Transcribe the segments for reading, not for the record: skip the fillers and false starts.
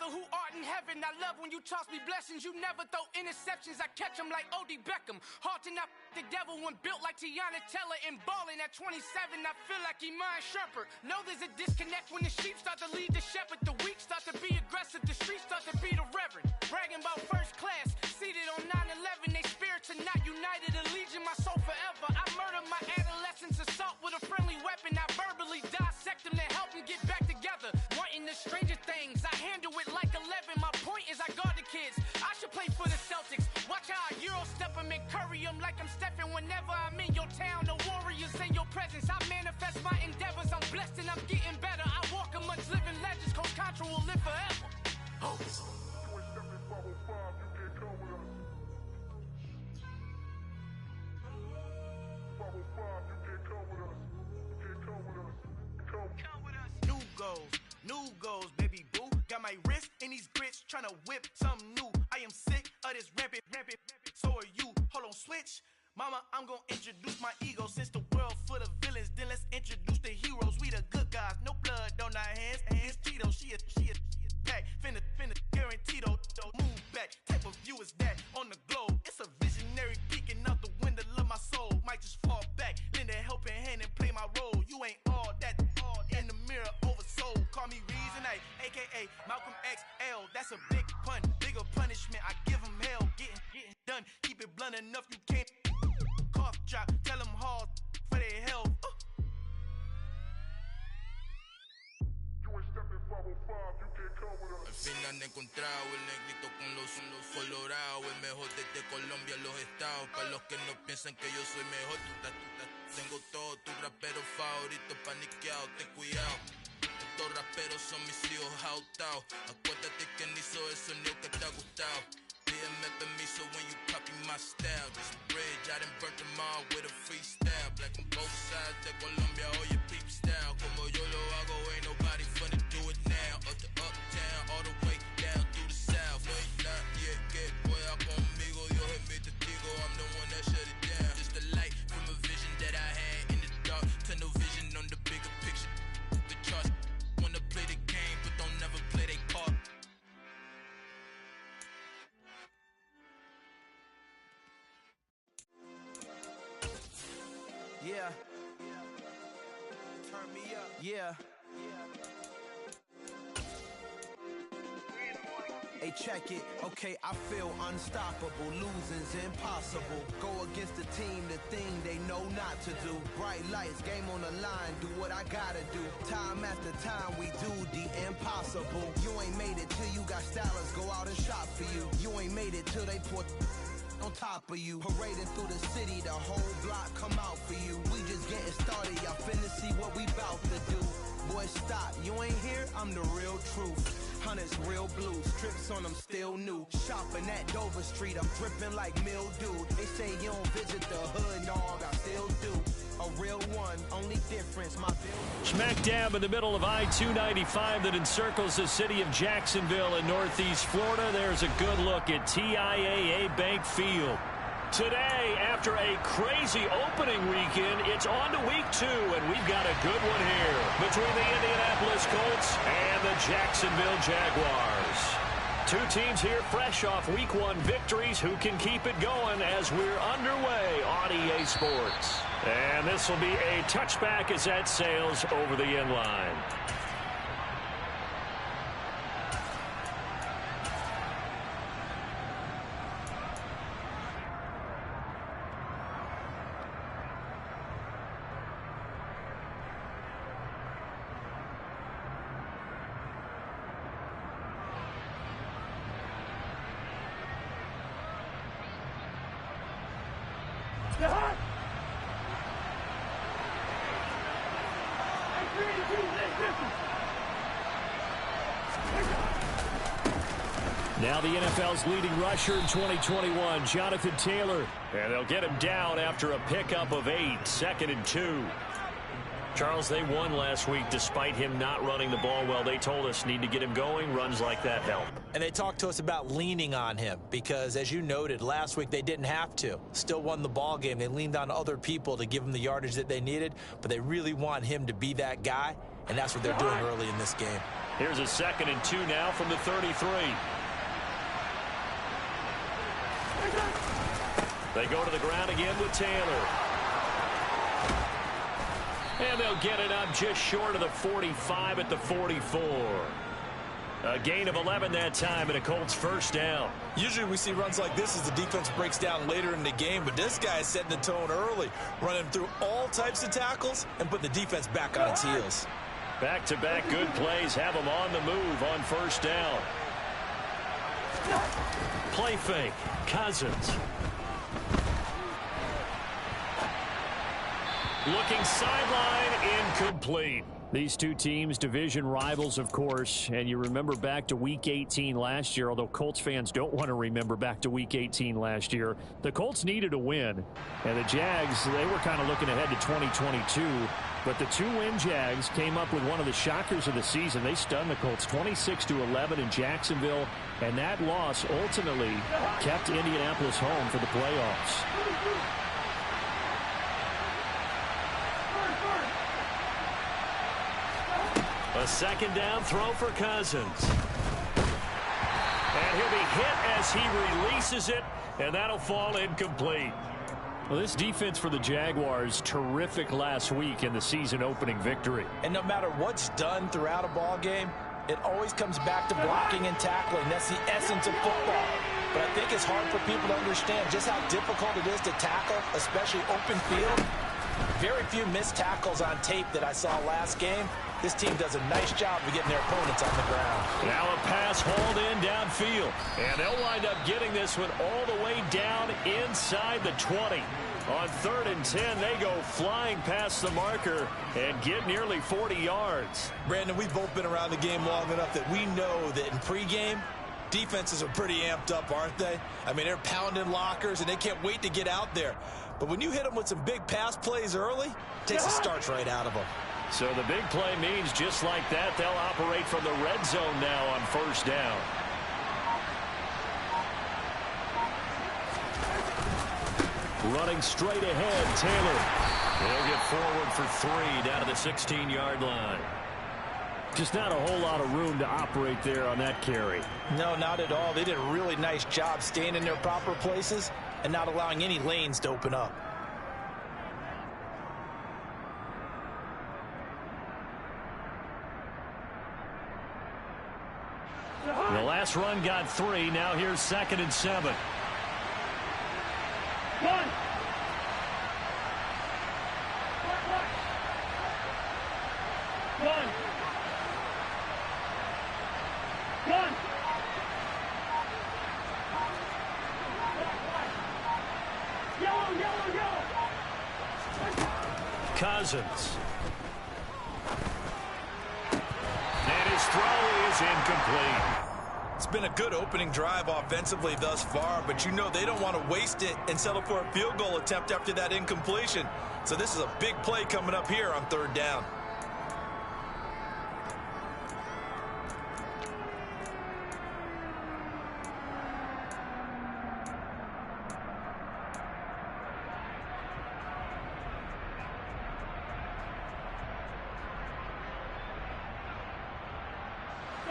Father who art in heaven, I love when you toss me blessings. You never throw interceptions, I catch them like O.D. Beckham. Hard to not the devil when built like Tiana Teller and balling at 27. I feel like Iman Shumpert. Know there's a disconnect when the sheep start to lead the shepherd. The weak start to be aggressive, the streets start to be the reverend. Bragging about first class, seated on 9/11. They spirits are not united, allegiance my soul forever. I murdered my adolescence, assault with a friendly weapon. I verbally dissect them to help them get back together. Wanting the stranger things, I handle it like 11. My point is I guard the kids. I should play for the Celtics. Watch how I Euro step them and curry them like I'm Stephen. Whenever I'm in your town, the Warriors in your presence. I manifest my endeavors. I'm blessed and I'm getting better. I walk amongst living legends. Coach Contra will live forever. Oh. New goals, baby boo. Got my wrist in these grits, tryna whip something new. I am sick of this rampant. So are you. Hold on, switch. Mama, I'm gonna introduce my ego. Since the world full of villains, then let's introduce the heroes. We the good guys, no blood on our hands. Hands Tito, she a pack. Finna guaranteed. Move back. Type of view is that on the globe? It's a visionary peeking out the window of my soul. Might just fall back, lend a helping hand and play my role. You ain't all that in the mirror oversold. Call me Reason A, aka Malcolm XL. That's a big pun, bigger punishment. I give him hell, getting done. Keep it blunt enough, you can't cough drop. Tell them hard for their health. Al fin han encontrado el negrito con los colorados, el mejor desde Colombia, los estados. Para los que no piensan que yo soy mejor, tengo todos tus raperos favoritos paniqueados, ten cuidado. Estos raperos son mis hijos adoptados. Acuérdate que ni hizo el sonido que te ha gustado. Pídeme permiso when you copy my style. This bridge, I done burnt them all with a freestyle. Black on both sides de Colombia, oye, peep style. Como yo lo hago, ain't nobody finna do it now. Up to uptown, all the way down through the south. No hay nadie que pueda conmigo, Dios es mi testigo. I'm the one that shut it down. Just a light from a vision that I had in the dark. Tunnel vision on the bigger picture. The charts wanna play the game, but don't never play their part. Yeah. Turn me up. Yeah. Hey, check it. Okay, I feel unstoppable. Losing's impossible. Go against the team, the thing they know not to do. Bright lights, game on the line. Do what I gotta do. Time after time, we do the impossible. You ain't made it till you got stylers. Go out and shop for you. You ain't made it till they put on top of you. Parading through the city, the whole block come out for you. We just getting started, y'all finna see what we bout to do. Boy, stop, you ain't here, I'm the real truth. Hunters, real blue, strips on them still new. Shopping at Dover Street, I'm dripping like mildew. They say you don't visit the hood, dog, I still do. A real one, only difference, my bill. Smack dab in the middle of I-295 that encircles the city of Jacksonville in northeast Florida. There's a good look at TIAA Bank Field. Today, after a crazy opening weekend, it's on to week 2, and we've got a good one here between the Indianapolis Colts and the Jacksonville Jaguars. Two teams here fresh off week 1 victories who can keep it going as we're underway on EA Sports. And this will be a touchback as that sails over the end line. Now the NFL's leading rusher in 2021, Jonathan Taylor. And they'll get him down after a pickup of 8, 2nd and 2. Charles, they won last week despite him not running the ball well. They told us need to get him going. Runs like that help. And they talked to us about leaning on him because, as you noted, last week they didn't have to. Still won the ball game. They leaned on other people to give them the yardage that they needed, but they really want him to be that guy. and that's what they're doing early in this game. Here's a 2nd and 2 now from the 33. They go to the ground again with Taylor. And they'll get it up just short of the 45 at the 44. A gain of 11 that time and a Colts first down. Usually we see runs like this as the defense breaks down later in the game, but this guy is setting the tone early, running through all types of tackles and putting the defense back on its heels. Back-to-back good plays have them on the move on first down. Play fake. Cousins. Looking sideline, incomplete. These two teams, division rivals, of course, and you remember back to Week 18 last year, although Colts fans don't want to remember back to Week 18 last year. The Colts needed a win, and the Jags, they were kind of looking ahead to 2022, but the two-win Jags came up with one of the shockers of the season. They stunned the Colts 26-11 in Jacksonville, and that loss ultimately kept Indianapolis home for the playoffs. A 2nd down throw for Cousins. And he'll be hit as he releases it, and that'll fall incomplete. Well, this defense for the Jaguars, terrific last week in the season-opening victory. And no matter what's done throughout a ball game, it always comes back to blocking and tackling. That's the essence of football. But I think it's hard for people to understand just how difficult it is to tackle, especially open field. Very few missed tackles on tape that I saw last game. This team does a nice job of getting their opponents on the ground. Now a pass hauled in downfield. And they'll wind up getting this one all the way down inside the 20. On 3rd and 10, they go flying past the marker and get nearly 40 yards. Brandon, we've both been around the game long enough that we know that in pregame, defenses are pretty amped up, aren't they? I mean, they're pounding lockers, and they can't wait to get out there. But when you hit them with some big pass plays early, it takes the starch right out of them. So the big play means just like that, they'll operate from the red zone now on first down. Running straight ahead, Taylor. They'll get forward for 3 down to the 16-yard line. Just not a whole lot of room to operate there on that carry. No, not at all. They did a really nice job staying in their proper places and not allowing any lanes to open up. The last run got 3. Now here's 2nd and 7. One. Cousins. And his throw is incomplete. It's been a good opening drive offensively thus far, but you know they don't want to waste it and settle for a field goal attempt after that incompletion. So this is a big play coming up here on 3rd down.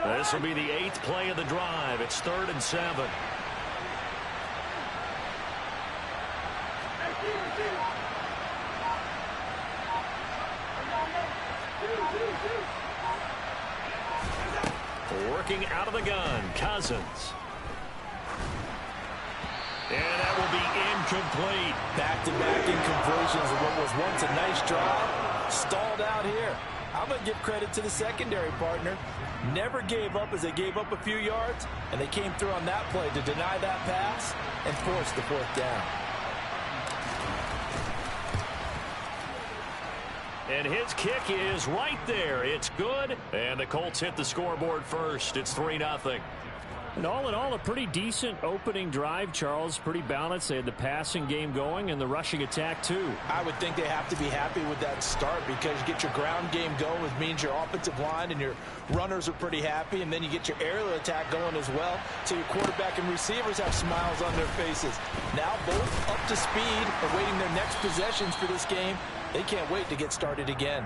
This will be the 8th play of the drive. It's 3rd and 7. Working out of the gun, Cousins. And that will be incomplete. Back-to-back incompletions of what was once a nice drive. Stalled out here. I'm going to give credit to the secondary partner. Never gave up as they gave up a few yards, and they came through on that play to deny that pass and force the 4th down. And his kick is right there. It's good, and the Colts hit the scoreboard first. It's 3-0. And all in all, a pretty decent opening drive, Charles. Pretty balanced. They had the passing game going and the rushing attack, too. I would think they have to be happy with that start because you get your ground game going, which means your offensive line and your runners are pretty happy, and then you get your aerial attack going as well, so your quarterback and receivers have smiles on their faces. Now both up to speed, awaiting their next possessions for this game. They can't wait to get started again.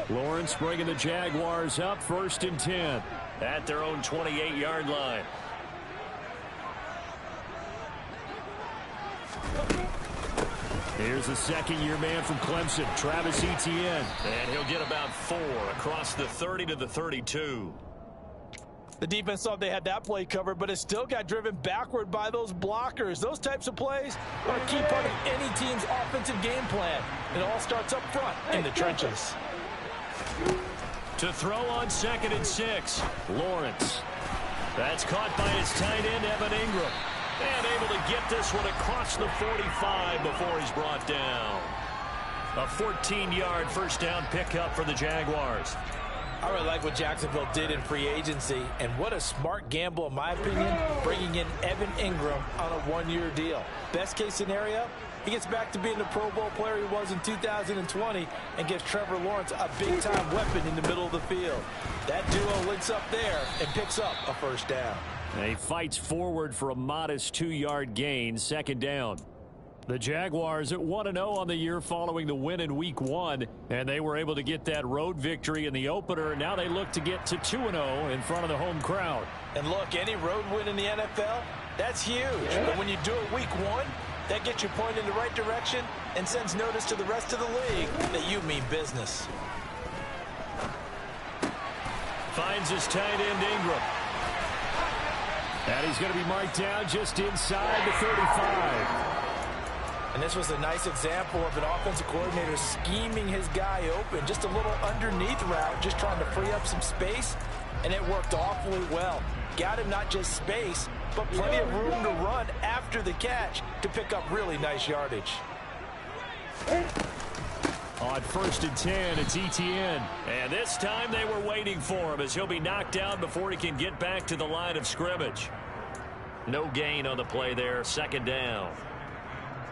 Lawrence bringing the Jaguars up 1st and 10 at their own 28-yard line. Here's the second-year man from Clemson, Travis Etienne. And he'll get about 4 across the 30 to the 32. The defense thought they had that play covered, but it still got driven backward by those blockers. Those types of plays are a key part of any team's offensive game plan. It all starts up front in the trenches. To throw on 2nd and 6, Lawrence. That's caught by his tight end, Evan Ingram. And able to get this one across the 45 before he's brought down. A 14-yard first down pickup for the Jaguars. I really like what Jacksonville did in free agency, and what a smart gamble, in my opinion, bringing in Evan Ingram on a 1-year deal. Best case scenario, he gets back to being the Pro Bowl player he was in 2020 and gives Trevor Lawrence a big-time weapon in the middle of the field. That duo links up there and picks up a first down. And he fights forward for a modest 2-yard gain, 2nd down. The Jaguars at 1-0 on the year following the win in Week 1, and they were able to get that road victory in the opener. Now they look to get to 2-0 in front of the home crowd. And look, any road win in the NFL, that's huge. But when you do it Week 1, that gets you pointed in the right direction and sends notice to the rest of the league that you mean business. Finds his tight end, Ingram. And he's going to be marked down just inside the 35. And this was a nice example of an offensive coordinator scheming his guy open. Just a little underneath route, just trying to free up some space, and it worked awfully well. Got him not just space, but plenty of room to run after the catch to pick up really nice yardage. On 1st and 10, it's Etienne. And this time they were waiting for him as he'll be knocked down before he can get back to the line of scrimmage. No gain on the play there, 2nd down.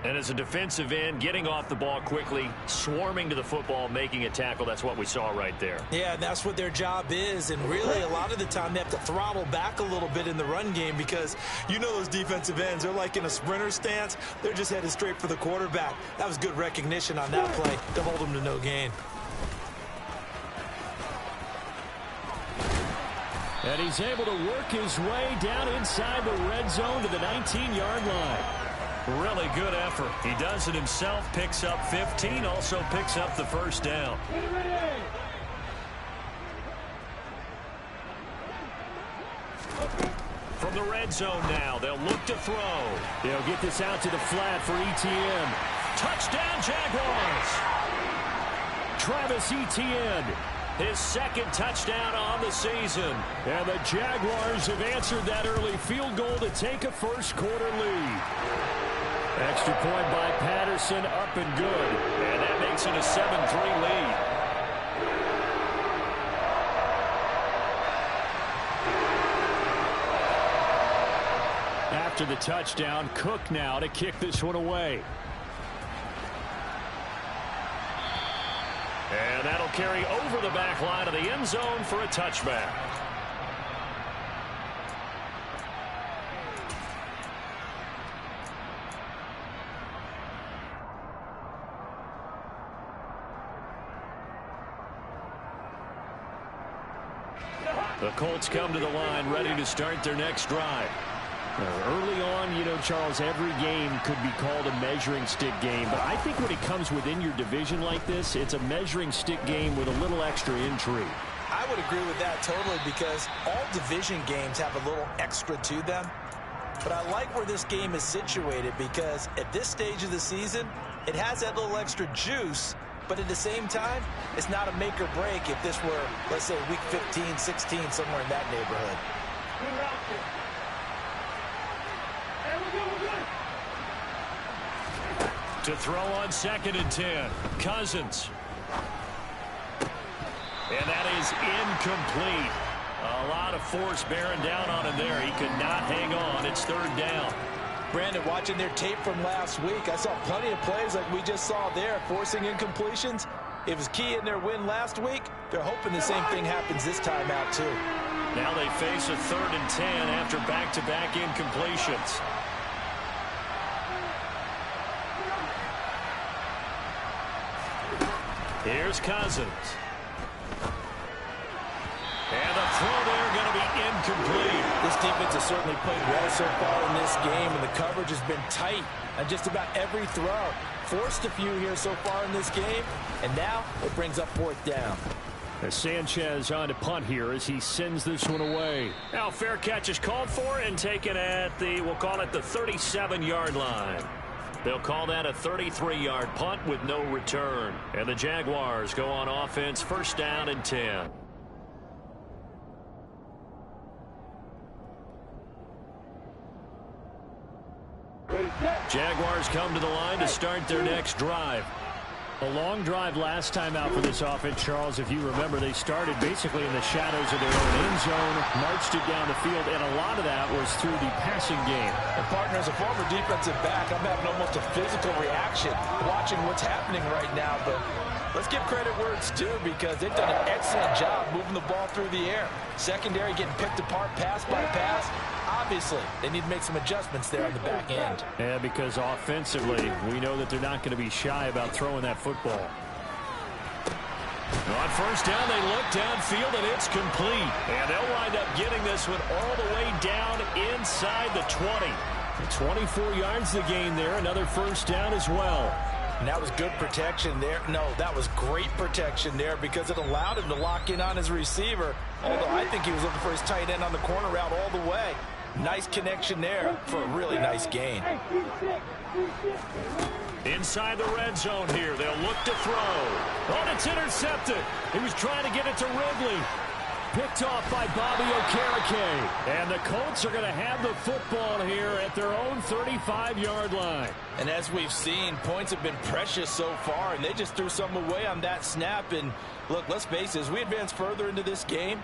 And as a defensive end, getting off the ball quickly, swarming to the football, making a tackle, that's what we saw right there. Yeah, and that's what their job is. And really, a lot of the time, they have to throttle back a little bit in the run game because you know those defensive ends, they're like in a sprinter stance. They're just headed straight for the quarterback. That was good recognition on that play to hold them to no gain. And he's able to work his way down inside the red zone to the 19-yard line. Really good effort. He does it himself, picks up 15, also picks up the first down. From the red zone now, they'll look to throw. They'll get this out to the flat for Etienne. Touchdown, Jaguars! Travis Etienne, his 2nd touchdown on the season. And the Jaguars have answered that early field goal to take a first-quarter lead. Extra point by Patterson, up and good. And that makes it a 7-3 lead. After the touchdown, Cook now to kick this one away. And that'll carry over the back line of the end zone for a touchback. The Colts come to the line ready to start their next drive. Early on, you know, Charles, every game could be called a measuring stick game. But I think when it comes within your division like this, it's a measuring stick game with a little extra intrigue. I would agree with that totally because all division games have a little extra to them. But I like where this game is situated because at this stage of the season, it has that little extra juice. But at the same time, it's not a make or break if this were, let's say, week 15, 16, somewhere in that neighborhood. To throw on 2nd and 10, Cousins. And that is incomplete. A lot of force bearing down on him there. He could not hang on. It's 3rd down. Brandon, watching their tape from last week, I saw plenty of plays like we just saw there, forcing incompletions. It was key in their win last week. They're hoping the same thing happens this time out, too. Now they face a 3rd and 10 after back-to-back incompletions. Here's Cousins. And the throw there going to be incomplete. This defense has certainly played well so far in this game, and the coverage has been tight on just about every throw. Forced a few here so far in this game, and now it brings up 4th down. As Sanchez on to punt here as he sends this one away. Now fair catch is called for and taken at the, we'll call it the 37-yard line. They'll call that a 33-yard punt with no return. And the Jaguars go on offense, 1st down and 10. Jaguars come to the line to start their next drive. A long drive last time out for this offense, Charles. If you remember, they started basically in the shadows of their own end zone, marched it down the field, and a lot of that was through the passing game. And partner, as a former defensive back, I'm having almost a physical reaction watching what's happening right now. But let's give credit where it's due, because they've done an excellent job moving the ball through the air. Secondary getting picked apart pass by pass. Obviously, they need to make some adjustments there on the back end. Yeah, because offensively, we know that they're not going to be shy about throwing that football. On 1st down, they look downfield, and it's complete. And they'll wind up getting this one all the way down inside the 20. 24 yards the gain there, another 1st down as well. And that was good protection there. No, that was great protection there, because it allowed him to lock in on his receiver. Although I think he was looking for his tight end on the corner route all the way. Nice connection there for a really nice gain. Inside the red zone here, they'll look to throw. Oh, it's intercepted. He was trying to get it to Ridley. Picked off by Bobby Okereke. And the Colts are going to have the football here at their own 35-yard line. And as we've seen, points have been precious so far, and they just threw something away on that snap. And look, let's face it, as we advance further into this game,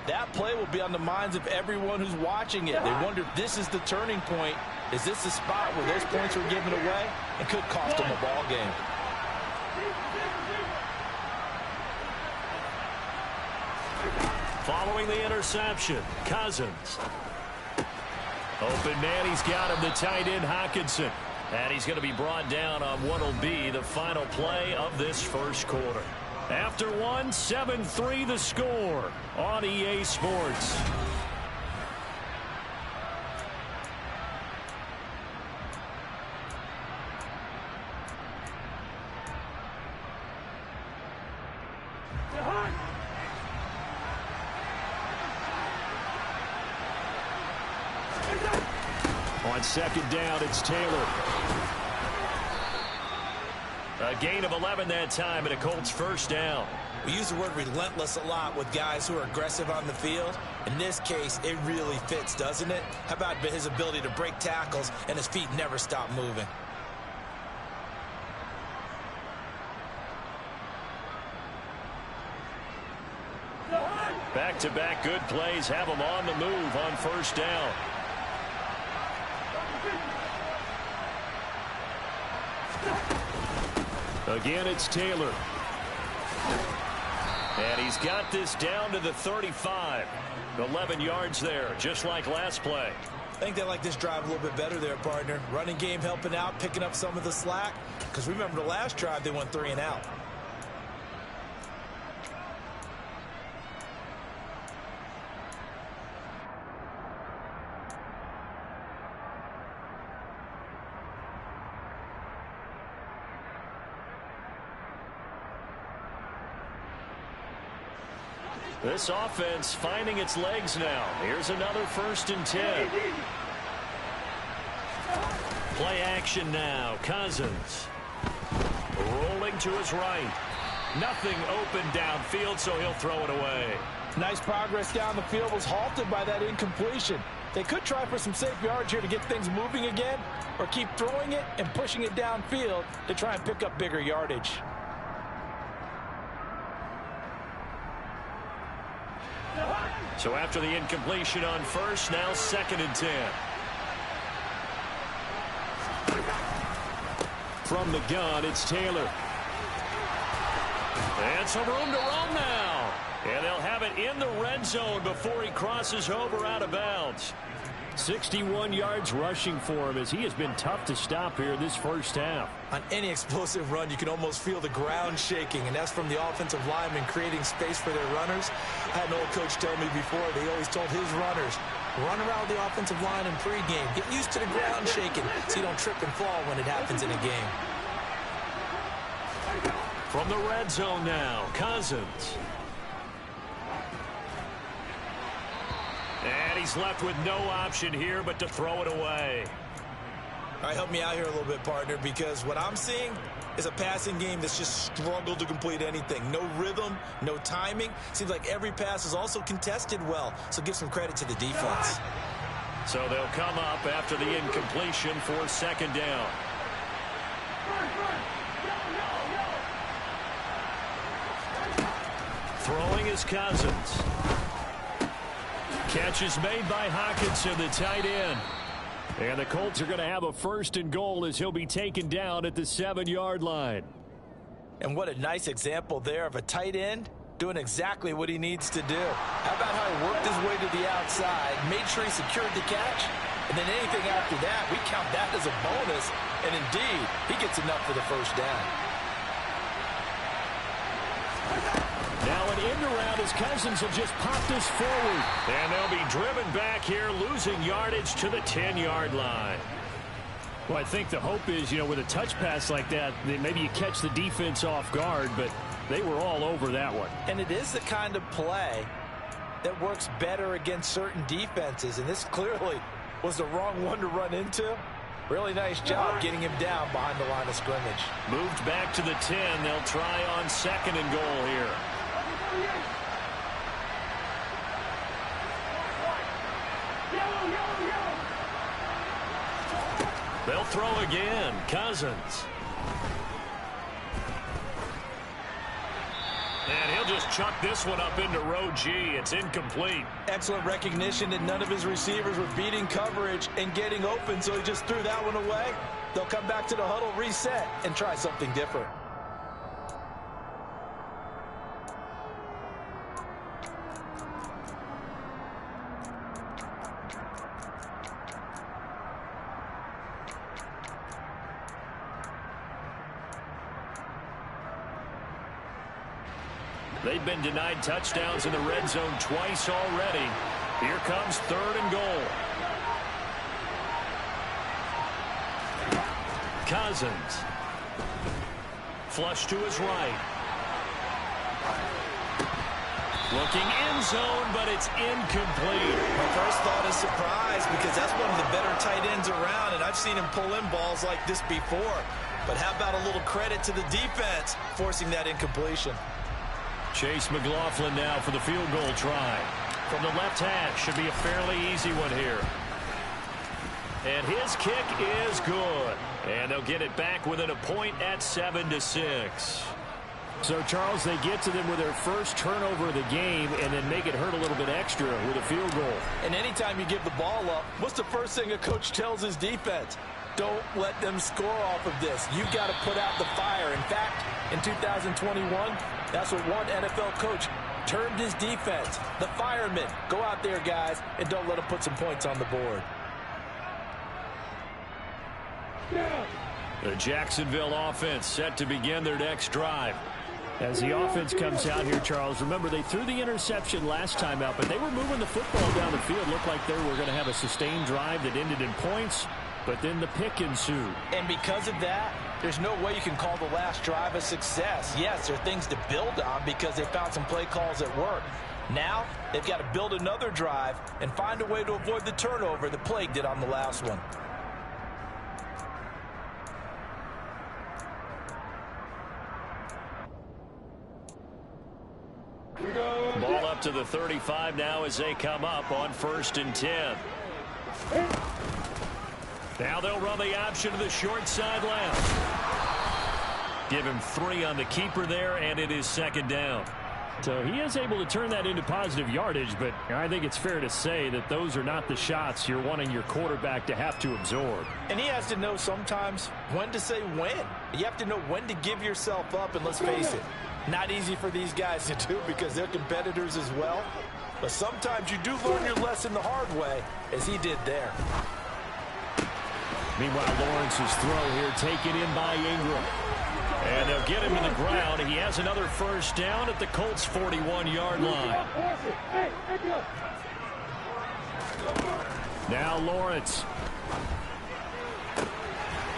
that play will be on the minds of everyone who's watching it. They wonder if this is the turning point. Is this the spot where those points were given away and could cost them a ball game? Following the interception, Cousins. Open man, he's got him, the tight end Hockenson. And he's going to be brought down on what will be the final play of this 1st quarter. After 1, 7-3 the score on EA Sports. On 2nd down, it's Taylor. A gain of 11 that time, and a Colts 1st down. We use the word relentless a lot with guys who are aggressive on the field. In this case, it really fits, doesn't it? How about his ability to break tackles and his feet never stop moving? Back-to-back good plays have them on the move on 1st down. Again, it's Taylor. And he's got this down to the 35. 11 yards there, just like last play. I think they like this drive a little bit better there, partner. Running game helping out, picking up some of the slack. Because remember the last drive, they went 3 and out. This offense finding its legs now. Here's another 1st and 10. Play action now. Cousins rolling to his right. Nothing open downfield, so he'll throw it away. Nice progress down the field, was halted by that incompletion. They could try for some safe yards here to get things moving again, or keep throwing it and pushing it downfield to try and pick up bigger yardage. So after the incompletion on 1st, now 2nd and 10. From the gun, it's Taylor. And some room to run now. And they'll have it in the red zone before he crosses over out of bounds. 61 yards rushing for him as he has been tough to stop here this first half. On any explosive run, you can almost feel the ground shaking, and that's from the offensive linemen creating space for their runners. I had an old coach tell me before, they always told his runners, run around the offensive line in pregame. Get used to the ground shaking so you don't trip and fall when it happens in a game. From the red zone now, Cousins. And he's left with no option here but to throw it away. All right, help me out here a little bit, partner, because what I'm seeing is a passing game that's just struggled to complete anything. No rhythm, no timing. Seems like every pass is also contested well, so give some credit to the defense. So they'll come up after the incompletion for second down. Throwing is Cousins. Catch is made by Hockenson, the tight end. And the Colts are going to have a first and goal as he'll be taken down at the 7-yard line. And what a nice example there of a tight end doing exactly what he needs to do. How about how he worked his way to the outside, made sure he secured the catch, and then anything after that, we count that as a bonus. And indeed, he gets enough for the first down. Now an end around as Cousins will just pop this forward. And they'll be driven back here, losing yardage to the 10-yard line. Well, I think the hope is, with a touch pass like that, maybe you catch the defense off guard, but they were all over that one. And it is the kind of play that works better against certain defenses, and this clearly was the wrong one to run into. Really nice job getting him down behind the line of scrimmage. Moved back to the 10. They'll try on second and goal here. They'll throw again. Cousins. And he'll just chuck this one up into row G. It's incomplete. Excellent recognition that none of his receivers were beating coverage and getting open, so he just threw that one away. They'll come back to the huddle, reset, and try something different. They've been denied touchdowns in the red zone twice already. Here comes third and goal. Cousins. Flush to his right. Looking end zone, but it's incomplete. My first thought is surprise because that's one of the better tight ends around, and I've seen him pull in balls like this before. But how about a little credit to the defense forcing that incompletion? Chase McLaughlin now for the field goal try. From the left hash, should be a fairly easy one here. And his kick is good. And they'll get it back within a point at 7-6. So, Charles, they get to them with their first turnover of the game and then make it hurt a little bit extra with a field goal. And anytime you give the ball up, what's the first thing a coach tells his defense? Don't let them score off of this. You've got to put out the fire. In fact, in 2021, that's what one NFL coach termed his defense. The firemen. Go out there, guys, and don't let them put some points on the board. The Jacksonville offense set to begin their next drive. As the offense comes out here, Charles, remember they threw the interception last time out, but they were moving the football down the field. Looked like they were going to have a sustained drive that ended in points, but then the pick ensued. And because of that, there's no way you can call the last drive a success. Yes, there are things to build on because they found some play calls that work. Now, they've got to build another drive and find a way to avoid the turnover that plagued it on the last one. Ball up to the 35 now as they come up on 1st and 10. Now they'll run the option to the short side left. Give him 3 on the keeper there, and it is second down. So he is able to turn that into positive yardage, but I think it's fair to say that those are not the shots you're wanting your quarterback to have to absorb. And he has to know sometimes when to say when. You have to know when to give yourself up, and let's face it, not easy for these guys to do because they're competitors as well. But sometimes you do learn your lesson the hard way, as he did there. Meanwhile, Lawrence's throw here taken in by Ingram. And they'll get him to the ground. He has another first down at the Colts' 41-yard line. Now Lawrence.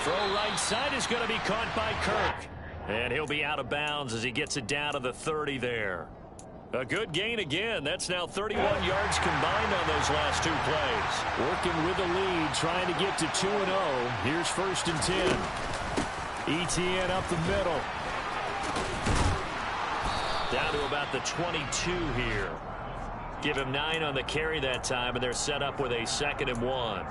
Throw right side is going to be caught by Kirk. And he'll be out of bounds as he gets it down to the 30 there. A good gain again. That's now 31 yards combined on those last two plays. Working with the lead, trying to get to 2-0. Here's 1st and 10. ETN up the middle. Down to about the 22 here. Give him 9 on the carry that time, and they're set up with a 2nd and 1.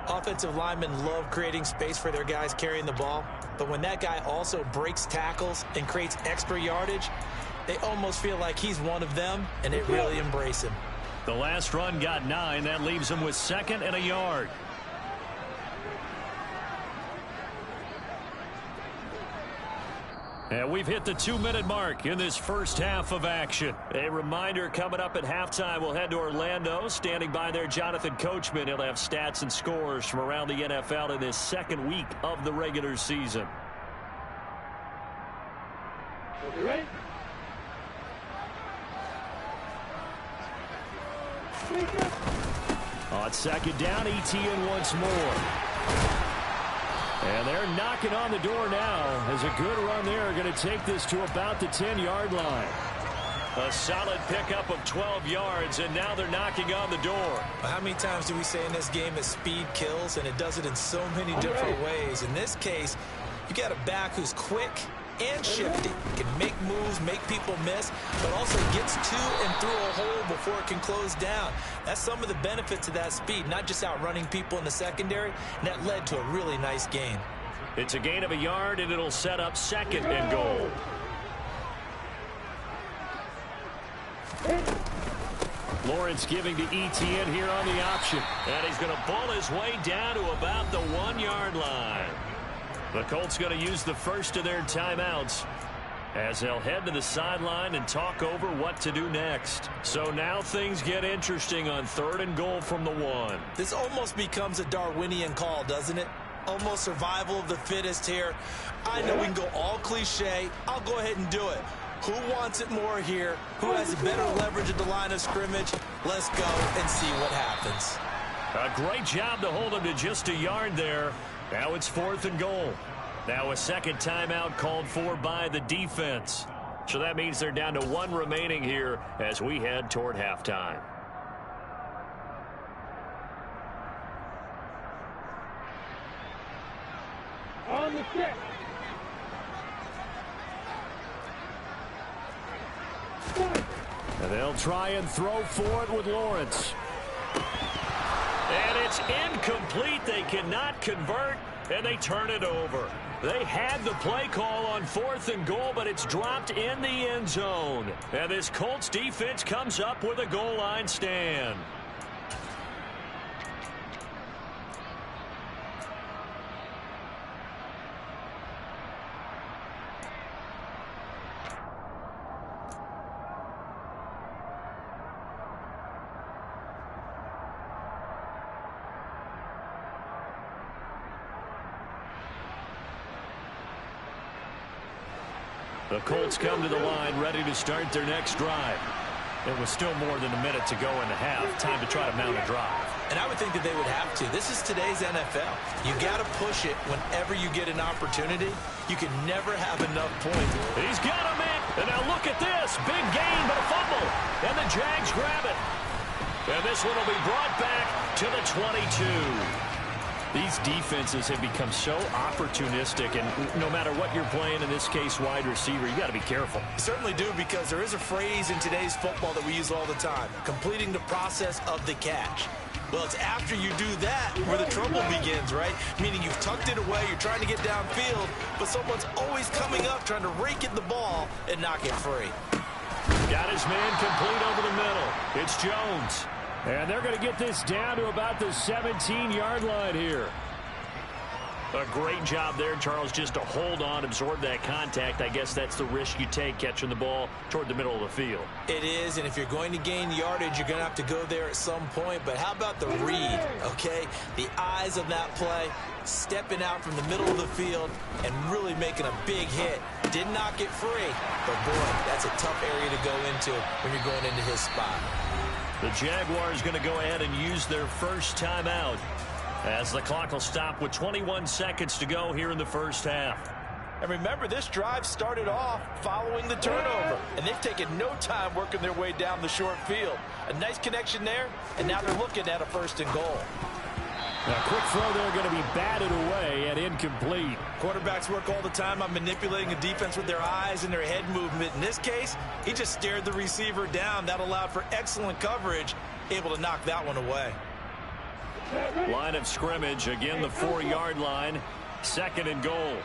Offensive linemen love creating space for their guys carrying the ball, but when that guy also breaks tackles and creates extra yardage, they almost feel like he's one of them, and they really embrace him. The last run got 9. That leaves him with 2nd and a yard. And we've hit the 2-minute mark in this first half of action. A reminder, coming up at halftime, we'll head to Orlando. Standing by there, Jonathan Coachman. He'll have stats and scores from around the NFL in this second week of the regular season. You ready? On 2nd down, ETN once more. And they're knocking on the door now as a good run there. Going to take this to about the 10-yard line. A solid pickup of 12 yards, and now they're knocking on the door. How many times do we say in this game that speed kills, and it does it in so many different ways? In this case, you got a back who's quick and shifty, can make moves, make people miss, but also gets to and through a hole before it can close down. That's some of the benefits of that speed, not just outrunning people in the secondary, and that led to a really nice gain. It's a gain of a yard, and it'll set up 2nd and goal. Lawrence giving to ETN here on the option, and he's going to bull his way down to about the 1-yard line. The Colts going to use the first of their timeouts as they'll head to the sideline and talk over what to do next. So now things get interesting on 3rd and goal from the 1. This almost becomes a Darwinian call, doesn't it? Almost survival of the fittest here. I know we can go all cliche. I'll go ahead and do it. Who wants it more here? Who has a better leverage at the line of scrimmage? Let's go and see what happens. A great job to hold him to just a yard there. Now it's 4th and goal. Now a second timeout called for by the defense. So that means they're down to 1 remaining here as we head toward halftime. On the set. And they'll try and throw for it with Lawrence. And it's incomplete. They cannot convert, and they turn it over. They had the play call on 4th and goal, but it's dropped in the end zone. And this Colts defense comes up with a goal line stand. The Colts come to the line ready to start their next drive. It was still more than a minute to go in the half. Time to try to mount a drive. And I would think that they would have to. This is today's NFL. You got to push it whenever you get an opportunity. You can never have enough points. He's got him in. And now look at this. Big gain, but a fumble. And the Jags grab it. And this one will be brought back to the 22. These defenses have become so opportunistic, and no matter what you're playing, in this case wide receiver, you got to be careful. You certainly do, because there is a phrase in today's football that we use all the time: completing the process of the catch. Well, it's after you do that where the trouble begins, right? Meaning you've tucked it away, you're trying to get downfield, but someone's always coming up trying to rake at the ball and knock it free. Got his man complete over the middle. It's Jones. And they're going to get this down to about the 17-yard line here. A great job there, Charles, just to hold on, absorb that contact. I guess that's the risk you take catching the ball toward the middle of the field. It is, and if you're going to gain yardage, you're going to have to go there at some point. But how about the read, okay? The eyes of that play, stepping out from the middle of the field and really making a big hit. Did not get free, but boy, that's a tough area to go into when you're going into his spot. The Jaguars going to go ahead and use their first timeout as the clock will stop with 21 seconds to go here in the first half. And remember, this drive started off following the turnover, and they've taken no time working their way down the short field. A nice connection there, and now they're looking at a 1st and goal. A quick throw there going to be batted away and incomplete. Quarterbacks work all the time on manipulating a defense with their eyes and their head movement. In this case, he just stared the receiver down. That allowed for excellent coverage, able to knock that one away. Line of scrimmage, again the 4-yard line, 2nd and goal.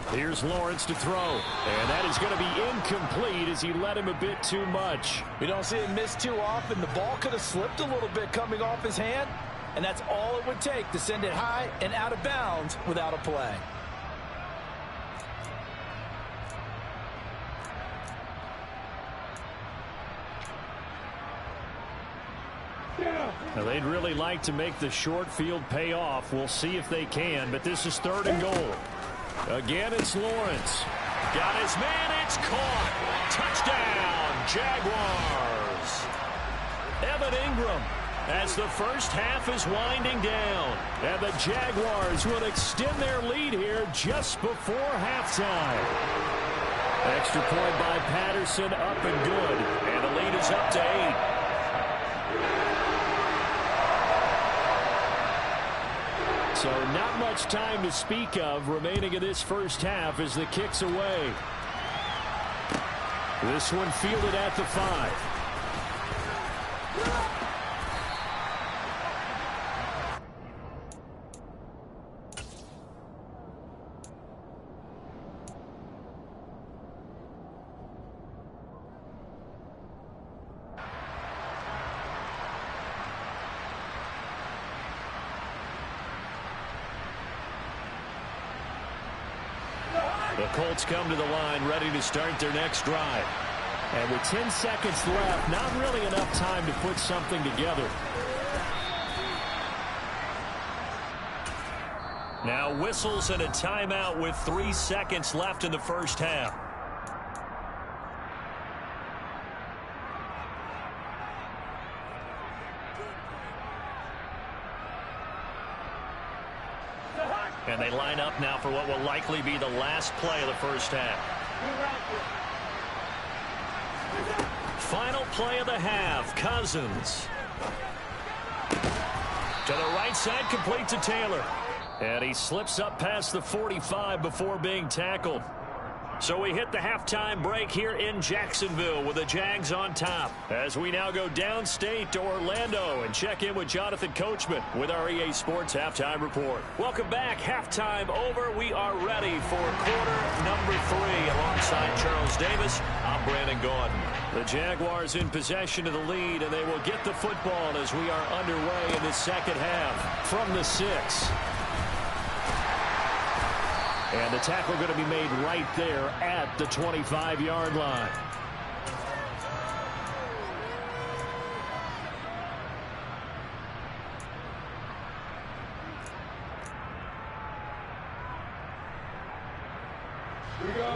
Here's Lawrence to throw, and that is going to be incomplete as he led him a bit too much. We don't see him miss too often. The ball could have slipped a little bit coming off his hand, and that's all it would take to send it high and out of bounds without a play. Now, they'd really like to make the short field pay off. We'll see if they can, but this is 3rd and goal. Again, it's Lawrence. Got his man, it's caught. Touchdown, Jaguars. Evan Ingram, as the first half is winding down. And the Jaguars will extend their lead here just before halftime. Extra point by Patterson, up and good. And the lead is up to 8. So not much time to speak of remaining in this first half as the kick's away. This one fielded at the 5. The Colts come to the line ready to start their next drive. And with 10 seconds left, not really enough time to put something together. Now whistles and a timeout with 3 seconds left in the first half. And they line up now for what will likely be the last play of the first half. Final play of the half, Cousins. To the right side, complete to Taylor. And he slips up past the 45 before being tackled. So we hit the halftime break here in Jacksonville with the Jags on top. As we now go downstate to Orlando and check in with Jonathan Coachman with our EA Sports Halftime Report. Welcome back. Halftime over. We are ready for quarter number 3. Alongside Charles Davis, I'm Brandon Gaudin. The Jaguars in possession of the lead, and they will get the football as we are underway in the second half from the 6. And the tackle going to be made right there at the 25-yard line.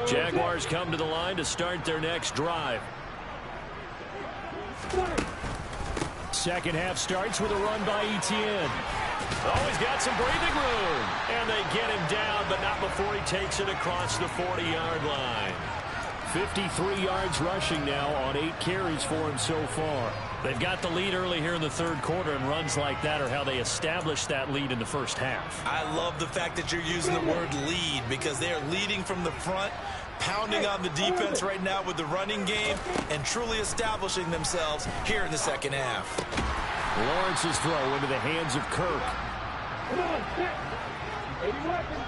Jaguars come to the line to start their next drive. Second half starts with a run by Etienne. Oh, he's got some breathing room. And they get him down, but not before he takes it across the 40-yard line. 53 yards rushing now on 8 carries for him so far. They've got the lead early here in the third quarter, and runs like that are how they established that lead in the first half. I love the fact that you're using the word lead because they are leading from the front, pounding on the defense right now with the running game, and truly establishing themselves here in the second half. Lawrence's throw into the hands of Kirk. Come on, set. 80 weapons.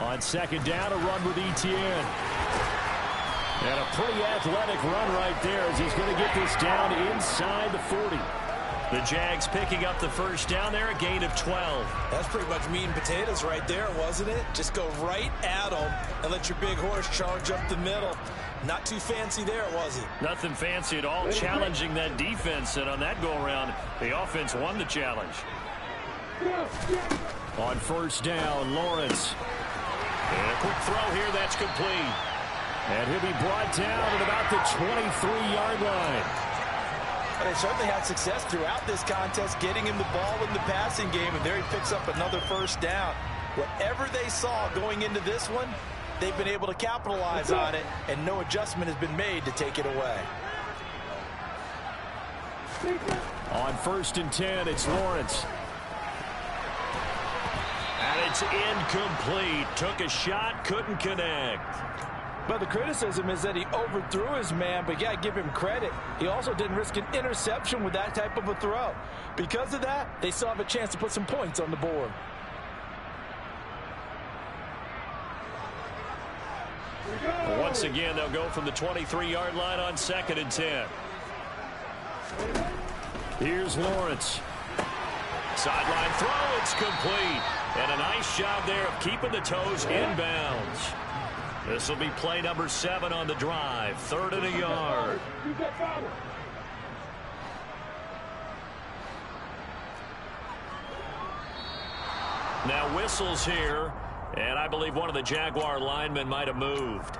On second down, a run with Etienne. And a pretty athletic run right there as he's going to get this down inside the 40. The Jags picking up the first down there, a gain of 12. That's pretty much meat and potatoes right there, wasn't it? Just go right at them and let your big horse charge up the middle. Not too fancy there, was it? Nothing fancy at all, challenging that defense, and on that go-around, the offense won the challenge. On first down, Lawrence. And a quick throw here, that's complete. And he'll be brought down at about the 23-yard line. They certainly had success throughout this contest, getting him the ball in the passing game, and there he picks up another first down. Whatever they saw going into this one, they've been able to capitalize on it, and no adjustment has been made to take it away. On first and 10, it's Lawrence. And it's incomplete. Took a shot, couldn't connect. But the criticism is that he overthrew his man, but you got to give him credit. He also didn't risk an interception with that type of a throw. Because of that, they still have a chance to put some points on the board. Once again, they'll go from the 23-yard line on second and 10. Here's Lawrence. Sideline throw, it's complete. And a nice job there of keeping the toes inbounds. This will be play number 7 on the drive. 3rd and a yard. Now whistles here, and I believe one of the Jaguar linemen might have moved.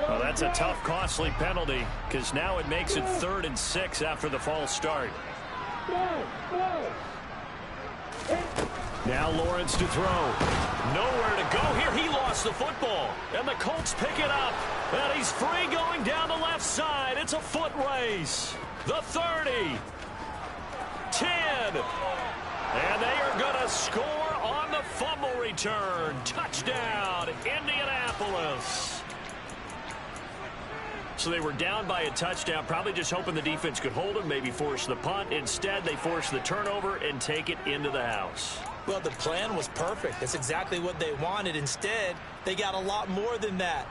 Well, that's a tough, costly penalty because now it makes it 3rd and 6 after the false start. Now Lawrence to throw. Nowhere to go here. He lost the football. And the Colts pick it up. And he's free going down the left side. It's a foot race. The 30. 10. And they are going to score on the fumble return. Touchdown, Indianapolis. So they were down by a touchdown, probably just hoping the defense could hold them, maybe force the punt. Instead, they force the turnover and take it into the house. Well, the plan was perfect. That's exactly what they wanted. Instead, they got a lot more than that.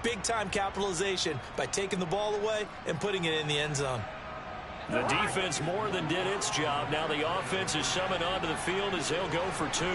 Big-time capitalization by taking the ball away and putting it in the end zone. The defense more than did its job. Now the offense is summoned onto the field as they'll go for 2.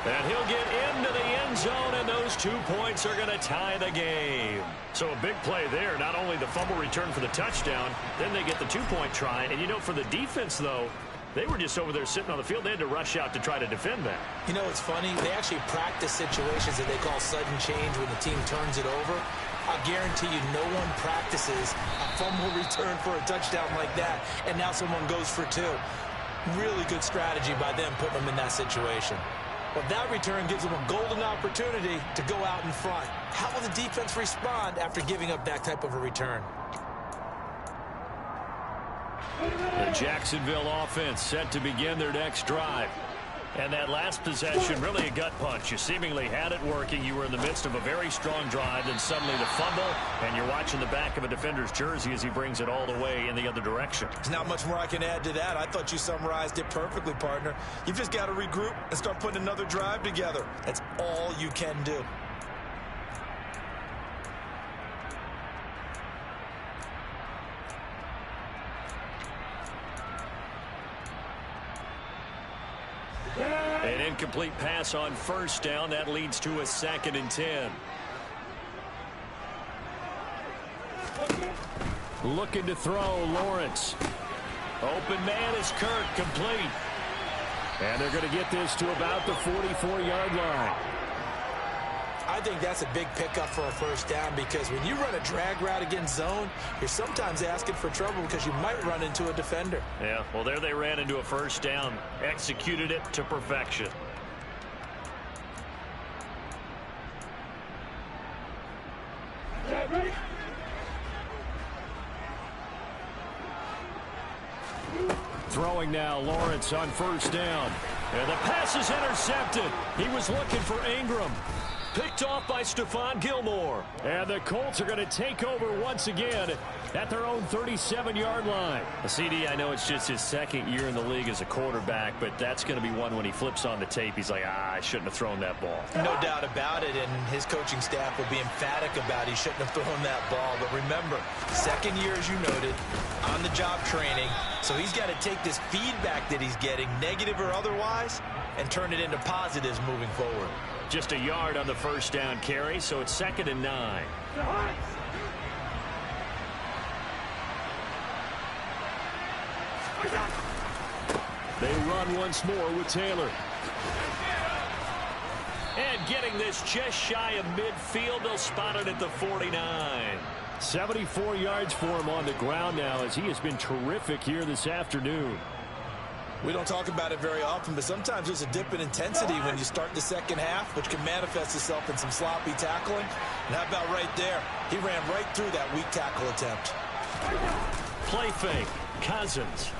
And he'll get into the end zone, and those 2 points are going to tie the game. So a big play there. Not only the fumble return for the touchdown, then they get the 2-point try. And, you know, for the defense, though, they were just over there sitting on the field. They had to rush out to try to defend that. You know, it's funny. They actually practice situations that they call sudden change when the team turns it over. I guarantee you no one practices a fumble return for a touchdown like that, and now someone goes for 2. Really good strategy by them putting them in that situation. But that return gives them a golden opportunity to go out in front. How will the defense respond after giving up that type of a return? The Jacksonville offense set to begin their next drive. And that last possession, really a gut punch. You seemingly had it working. You were in the midst of a very strong drive, then suddenly the fumble, and you're watching the back of a defender's jersey as he brings it all the way in the other direction. There's not much more I can add to that. I thought you summarized it perfectly, partner. You've just got to regroup and start putting another drive together. That's all you can do. An incomplete pass on first down. That leads to a 2nd and 10. Looking to throw, Lawrence. Open man is Kirk, complete. And they're going to get this to about the 44-yard line. I think that's a big pickup for a first down because when you run a drag route against zone, you're sometimes asking for trouble because you might run into a defender. Yeah, well, there they ran into a first down. Executed it to perfection. Throwing now, Lawrence on first down. And the pass is intercepted. He was looking for Ingram. Picked off by Stephon Gilmore. And the Colts are going to take over once again at their own 37-yard line. CD, I know it's just his second year in the league as a quarterback, but that's going to be one when he flips on the tape. He's like, I shouldn't have thrown that ball. No doubt about it, and his coaching staff will be emphatic about he shouldn't have thrown that ball. But remember, second year, as you noted, on-the-job training, so he's got to take this feedback that he's getting, negative or otherwise, and turn it into positives moving forward. Just a yard on the first down carry, so it's 2nd and 9. They run once more with Taylor. And getting this just shy of midfield, they'll spot it at the 49. 74 yards for him on the ground now as he has been terrific here this afternoon. We don't talk about it very often, but sometimes there's a dip in intensity when you start the second half, which can manifest itself in some sloppy tackling. And how about right there? He ran right through that weak tackle attempt. Play fake. Cousins.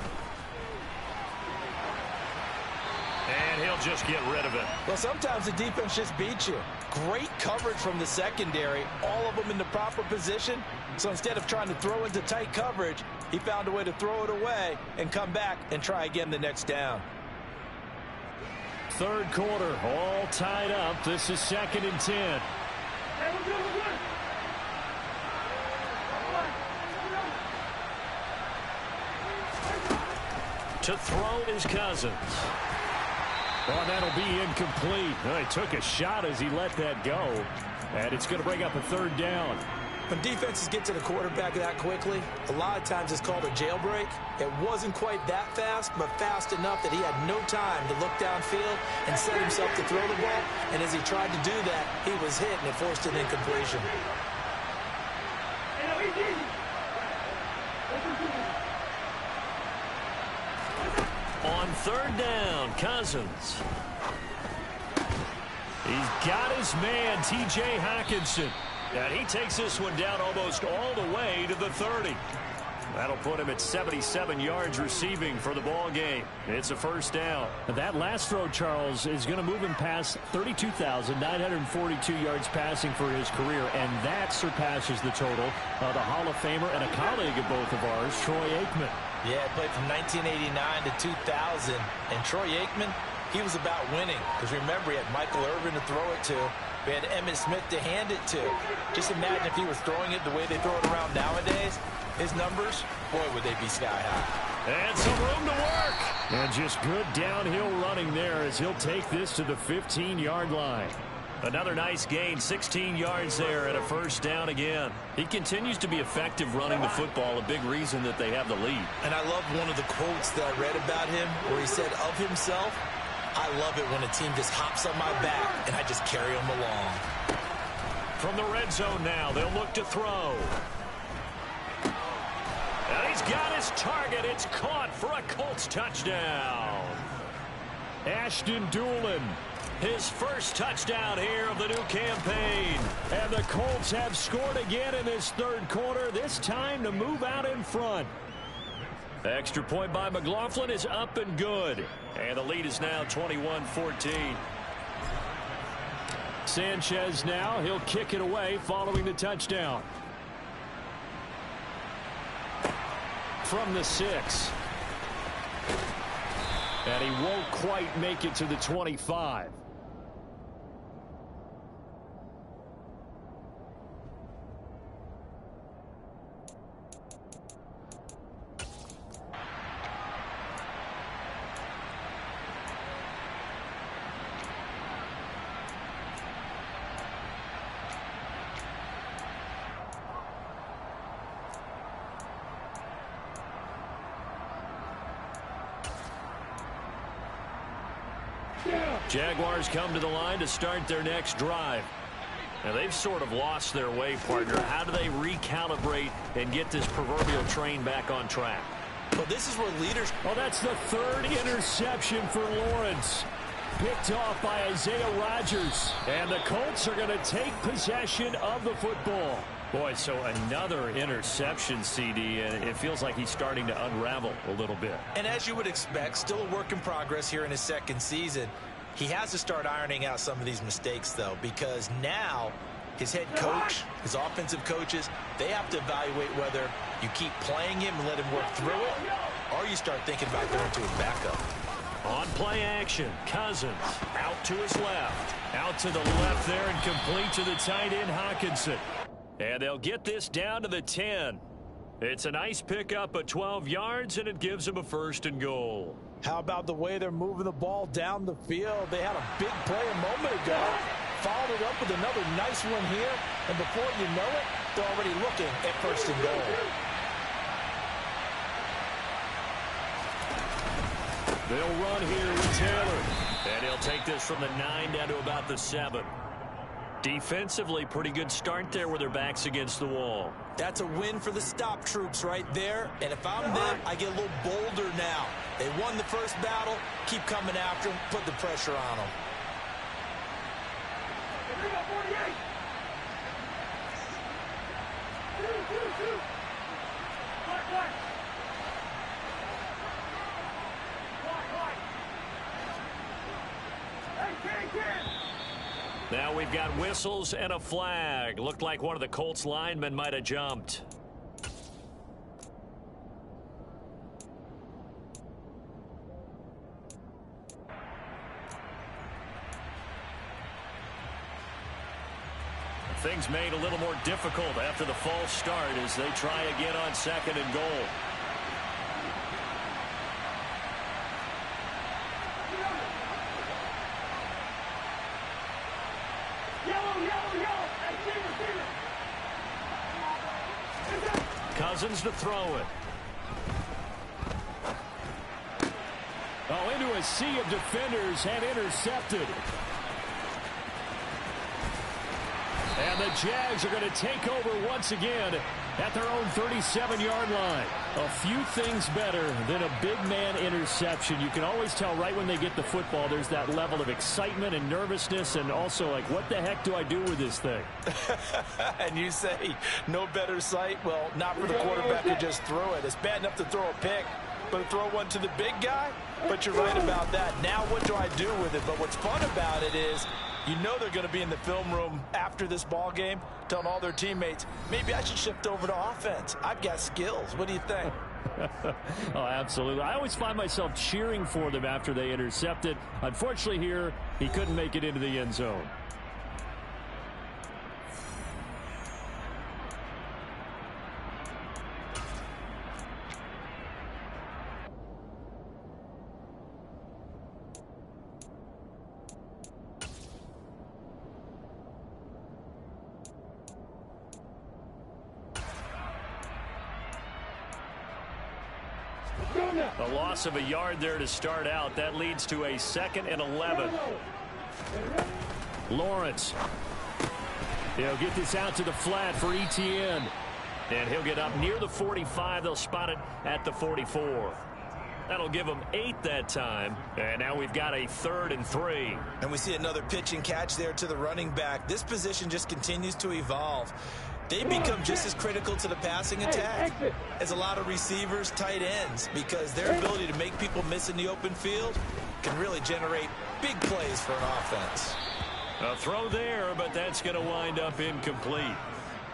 And he'll just get rid of it. Well, sometimes the defense just beats you. Great coverage from the secondary, all of them in the proper position. So instead of trying to throw into tight coverage, he found a way to throw it away and come back and try again the next down. Third quarter, all tied up. This is 2nd and 10. To throw is Cousins. Oh, that'll be incomplete. He took a shot as he let that go. And it's going to bring up a 3rd down. When defenses get to the quarterback that quickly, a lot of times it's called a jailbreak. It wasn't quite that fast, but fast enough that he had no time to look downfield and set himself to throw the ball. And as he tried to do that, he was hit and it forced an incompletion. On 3rd down, Cousins. He's got his man, T.J. Hockenson. And he takes this one down almost all the way to the 30. That'll put him at 77 yards receiving for the ball game. It's a 1st down. That last throw, Charles, is going to move him past 32,942 yards passing for his career, and that surpasses the total of the Hall of Famer and a colleague of both of ours, Troy Aikman. Yeah, played from 1989 to 2000. And Troy Aikman, he was about winning. Because remember, he had Michael Irvin to throw it to. We had Emmitt Smith to hand it to. Just imagine if he was throwing it the way they throw it around nowadays. His numbers, boy, would they be sky high. And some room to work. And just good downhill running there as he'll take this to the 15-yard line. Another nice gain, 16 yards there, and a 1st down again. He continues to be effective running the football, a big reason that they have the lead. And I love one of the quotes that I read about him where he said of himself, I love it when a team just hops on my back and I just carry them along. From the red zone now, they'll look to throw. And he's got his target. It's caught for a Colts touchdown. Ashton Doolin. His first touchdown here of the new campaign. And the Colts have scored again in this 3rd quarter, this time to move out in front. Extra point by McLaughlin is up and good. And the lead is now 21-14. Sanchez now, he'll kick it away following the touchdown. From the 6. And he won't quite make it to the 25. Jaguars come to the line to start their next drive. Now they've sort of lost their way, partner. How do they recalibrate and get this proverbial train back on track? Well, this is where leaders... Oh, that's the 3rd interception for Lawrence. picked off by Isaiah Rodgers. And the Colts are going to take possession of the football. Boy, so another interception, CD, and it feels like he's starting to unravel a little bit. And as you would expect, still a work in progress here in his second season. He has to start ironing out some of these mistakes, though, because now his head coach, his offensive coaches, they have to evaluate whether you keep playing him and let him work through it, or you start thinking about going to his backup. On play action, Cousins out to his left. Out to the left there and complete to the tight end, Hawkinson. And they'll get this down to the 10. It's a nice pickup of 12 yards, and it gives them a 1st and goal. How about the way they're moving the ball down the field? They had a big play a moment ago. Followed it up with another nice one here. And before you know it, they're already looking at 1st and goal. They'll run here with Taylor. And he'll take this from the 9 down to about the 7. Defensively, pretty good start there with their backs against the wall. That's a win for the stop troops right there. And if I'm them, I get a little bolder now. They won the first battle. Keep coming after them. Put the pressure on them. Now we've got whistles and a flag. Looked like one of the Colts linemen might have jumped. Things made a little more difficult after the false start as they try again on 2nd and goal. Cousins to throw it. Oh, into a sea of defenders and intercepted. And the Jags are going to take over once again at their own 37-yard line. A few things better than a big man interception. You can always tell right when they get the football, there's that level of excitement and nervousness and also like, what the heck do I do with this thing? And you say, no better sight? Well, not for the quarterback to just throw it. It's bad enough to throw a pick, but to throw one to the big guy? But you're right about that. Now what do I do with it? But what's fun about it is, you know they're going to be in the film room after this ball game telling all their teammates, maybe I should shift over to offense. I've got skills. What do you think? Oh, absolutely. I always find myself cheering for them after they intercepted. Unfortunately here, he couldn't make it into the end zone. A loss of a yard there to start out. That leads to a 2nd and 11. Lawrence. He'll get this out to the flat for Etienne. And he'll get up near the 45. They'll spot it at the 44. That'll give them 8 that time. And now we've got a 3rd and 3. And we see another pitch and catch there to the running back. This position just continues to evolve. They become just as critical to the passing attack as a lot of receivers, tight ends, because their ability to make people miss in the open field can really generate big plays for an offense. A throw there, but that's going to wind up incomplete.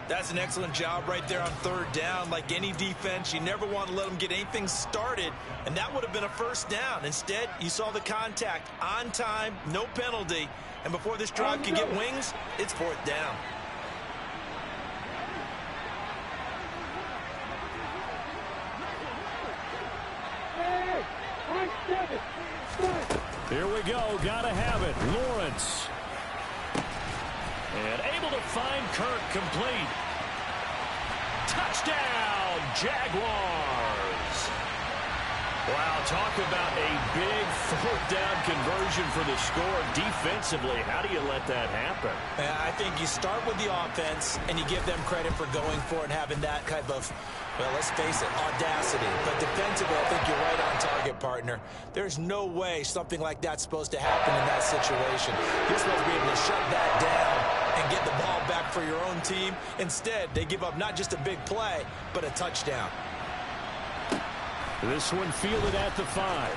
That's an excellent job right there on 3rd down. Like any defense, you never want to let them get anything started, and that would have been a 1st down. Instead, you saw the contact on time, no penalty, and before this drive can get wings, it's 4th down. Here we go. Gotta have it. Lawrence. And able to find Kirk complete. Touchdown, Jaguars. Wow, talk about a big fourth down conversion for the score. Defensively, how do you let that happen? I think you start with the offense, and you give them credit for going for it and having that kind of, well, let's face it, audacity. But defensively, I think you're right on target, partner. There's no way something like that's supposed to happen in that situation. You're supposed to be able to shut that down and get the ball back for your own team. Instead, they give up not just a big play, but a touchdown. This one fielded at the 5.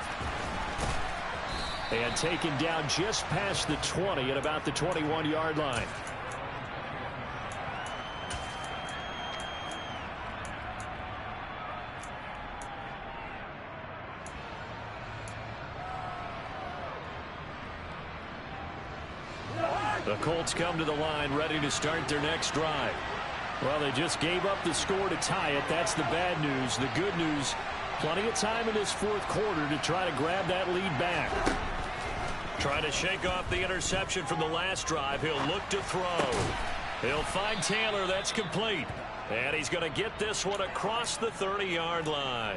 And taken down just past the 20 at about the 21-yard line. The Colts come to the line ready to start their next drive. Well, they just gave up the score to tie it. That's the bad news. The good news, plenty of time in this fourth quarter to try to grab that lead back. Trying to shake off the interception from the last drive. He'll look to throw. He'll find Taylor. That's complete. And he's going to get this one across the 30-yard line.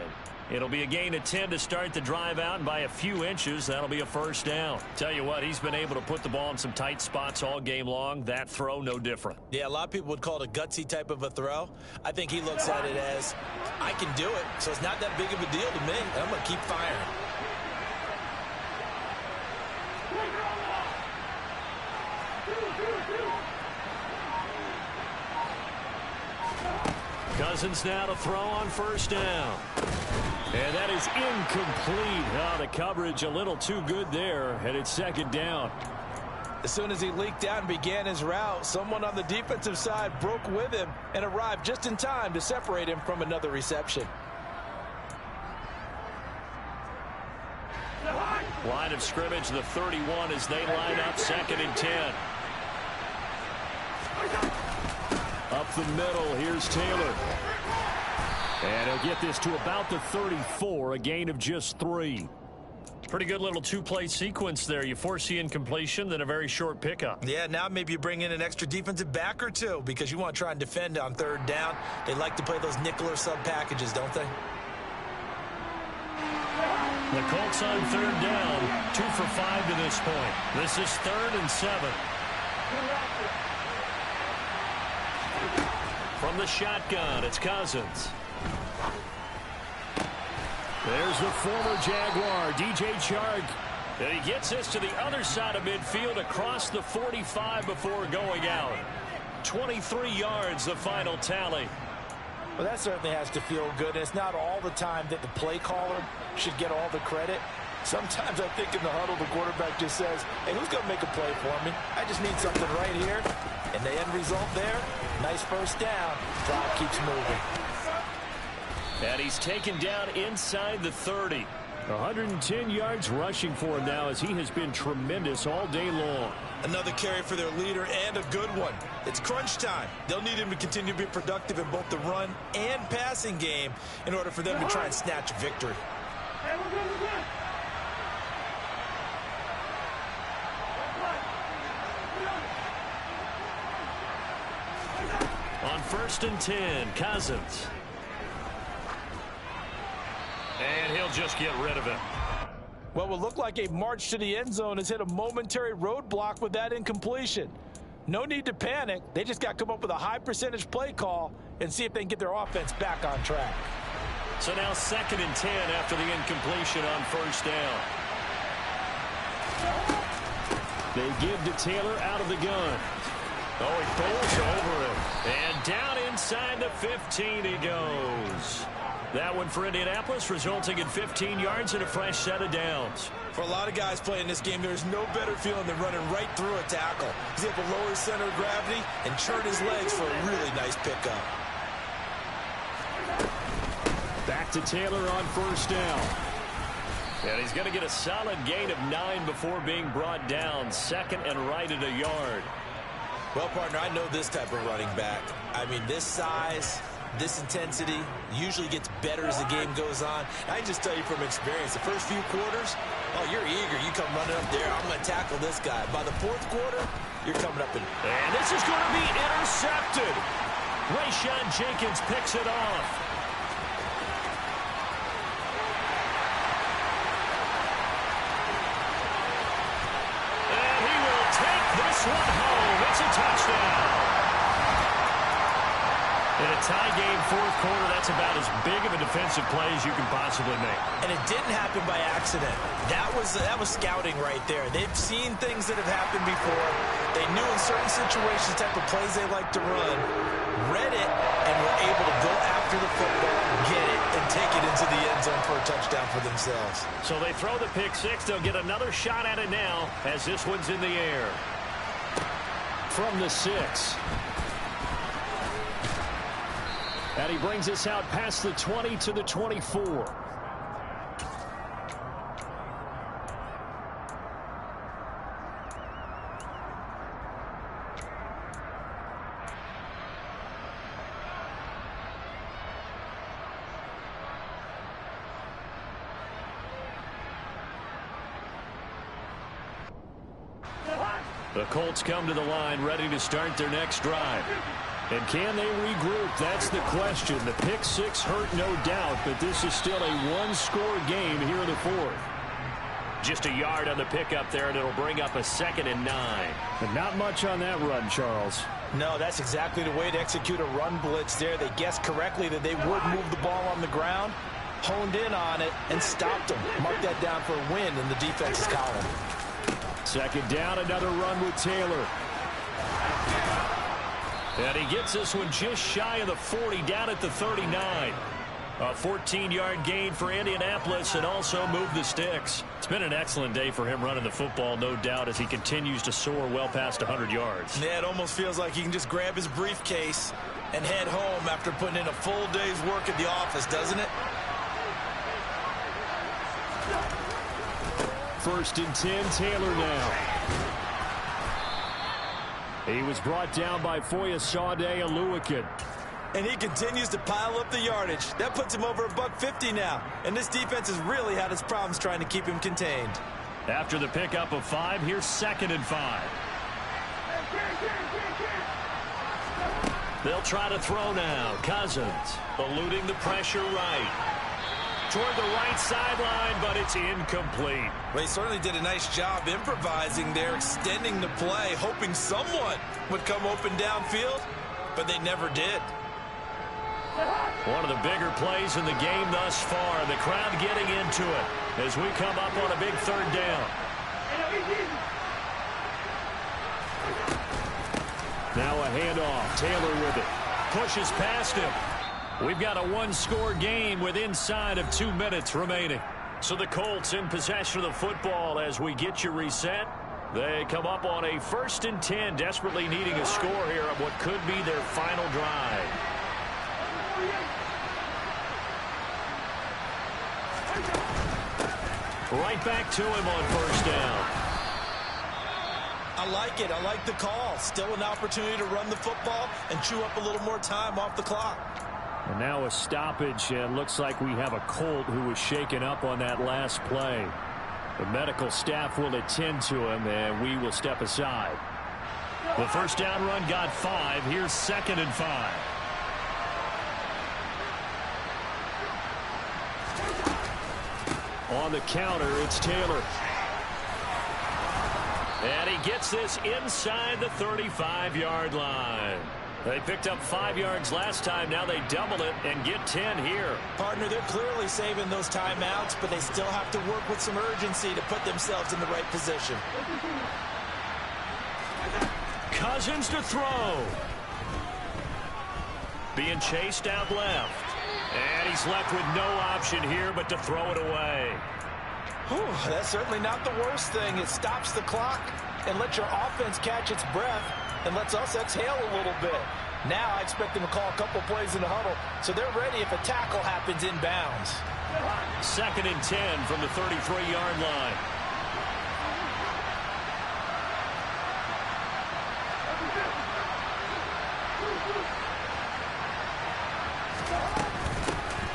It'll be a gain of 10 to start the drive out, and by a few inches, that'll be a first down. Tell you what, he's been able to put the ball in some tight spots all game long. That throw, no different. Yeah, a lot of people would call it a gutsy type of a throw. I think he looks at it as, I can do it, so it's not that big of a deal to me, and I'm going to keep firing. Cousins now to throw on first down. And that is incomplete. Oh, the coverage a little too good there, and it's second down. As soon as he leaked out and began his route, someone on the defensive side broke with him and arrived just in time to separate him from another reception. Line of scrimmage, the 31 as they line up, 2nd and 10. Up the middle, here's Taylor. And he'll get this to about the 34, a gain of just 3. Pretty good little two-play sequence there. You force the incompletion, then a very short pickup. Yeah, now maybe you bring in an extra defensive back or two because you want to try and defend on 3rd down. They like to play those nickel or sub packages, don't they? The Colts on 3rd down, 2 for 5 to this point. This is 3rd and 7. From the shotgun, it's Cousins. There's the former Jaguar, DJ Chark. And he gets this to the other side of midfield across the 45 before going out. 23 yards, the final tally. Well, that certainly has to feel good. It's not all the time that the play caller should get all the credit. Sometimes I think in the huddle, the quarterback just says, hey, who's going to make a play for me? I just need something right here. And the end result there, nice first down. Drive keeps moving. And he's taken down inside the 30. 110 yards rushing for him now as he has been tremendous all day long. Another carry for their leader and a good one. It's crunch time. They'll need him to continue to be productive in both the run and passing game in order for them to try and snatch victory. On 1st and 10, Cousins. And he'll just get rid of it. Well, what looked like a march to the end zone has hit a momentary roadblock with that incompletion. No need to panic. They just got to come up with a high percentage play call and see if they can get their offense back on track. So now 2nd and 10 after the incompletion on first down. They give to Taylor out of the gun. Oh, he bowls over it. And down inside the 15 he goes. That one for Indianapolis, resulting in 15 yards and a fresh set of downs. For a lot of guys playing this game, there's no better feeling than running right through a tackle. He's able to lower his center of gravity and churn his legs for a really nice pickup. Back to Taylor on first down. And he's going to get a solid gain of 9 before being brought down. 2nd and right at a yard. Well, partner, I know this type of running back. I mean, this size, this intensity usually gets better as the game goes on. I can just tell you from experience, the first few quarters, oh, you're eager. You come running up there, I'm going to tackle this guy. By the 4th quarter, you're coming up. And this is going to be intercepted. Rayshawn Jenkins picks it off. tie game fourth quarter, that's about as big of a defensive play as you can possibly make. And it didn't happen by accident. That was scouting right there. They've seen things that have happened before. They knew in certain situations the type of plays they like to run, read it, and were able to go after the football, get it, and take it into the end zone for a touchdown for themselves. So they throw the pick six. They'll get another shot at it now as this one's in the air. From the 6. And he brings us out past the 20 to the 24. The Colts come to the line ready to start their next drive. And can they regroup? That's the question. The pick six hurt, no doubt, but this is still a one-score game here in the fourth. Just a yard on the pickup there, and it'll bring up a 2nd and 9. But not much on that run, Charles. No, that's exactly the way to execute a run blitz there. They guessed correctly that they would move the ball on the ground, honed in on it, and stopped them. Mark that down for a win in the defense's column. 2nd down, another run with Taylor. And he gets this one just shy of the 40, down at the 39. A 14-yard gain for Indianapolis, and also move the sticks. It's been an excellent day for him running the football, no doubt, as he continues to soar well past 100 yards. Yeah, it almost feels like he can just grab his briefcase and head home after putting in a full day's work at the office, doesn't it? 1st and 10, Taylor now. He was brought down by Foyesade Oluwakin. And he continues to pile up the yardage. That puts him over $150 now. And this defense has really had its problems trying to keep him contained. After the pickup of 5, here's 2nd and 5. They'll try to throw now. Cousins eluding the pressure right. Toward the right sideline, but it's incomplete. Well, he certainly did a nice job improvising there, extending the play, hoping someone would come open downfield, but they never did. One of the bigger plays in the game thus far. The crowd getting into it as we come up on a big 3rd down. Now a handoff. Taylor with it. Pushes past him. We've got a one-score game with inside of 2 minutes remaining. So the Colts in possession of the football as we get you reset. They come up on a 1st and 10, desperately needing a score here on what could be their final drive. Right back to him on 1st down. I like it. I like the call. Still an opportunity to run the football and chew up a little more time off the clock. And now a stoppage, and looks like we have a Colt who was shaken up on that last play. The medical staff will attend to him, and we will step aside. The 1st down run got 5. Here's 2nd and 5. On the counter, it's Taylor. And he gets this inside the 35-yard line. They picked up 5 yards last time. Now they double it and get 10 here. Partner, they're clearly saving those timeouts, but they still have to work with some urgency to put themselves in the right position. Cousins to throw. Being chased out left. And he's left with no option here but to throw it away. Whew, that's certainly not the worst thing. It stops the clock and lets your offense catch its breath and lets us exhale a little bit. Now I expect them to call a couple plays in the huddle, so they're ready if a tackle happens inbounds. 2nd and 10 from the 33-yard line.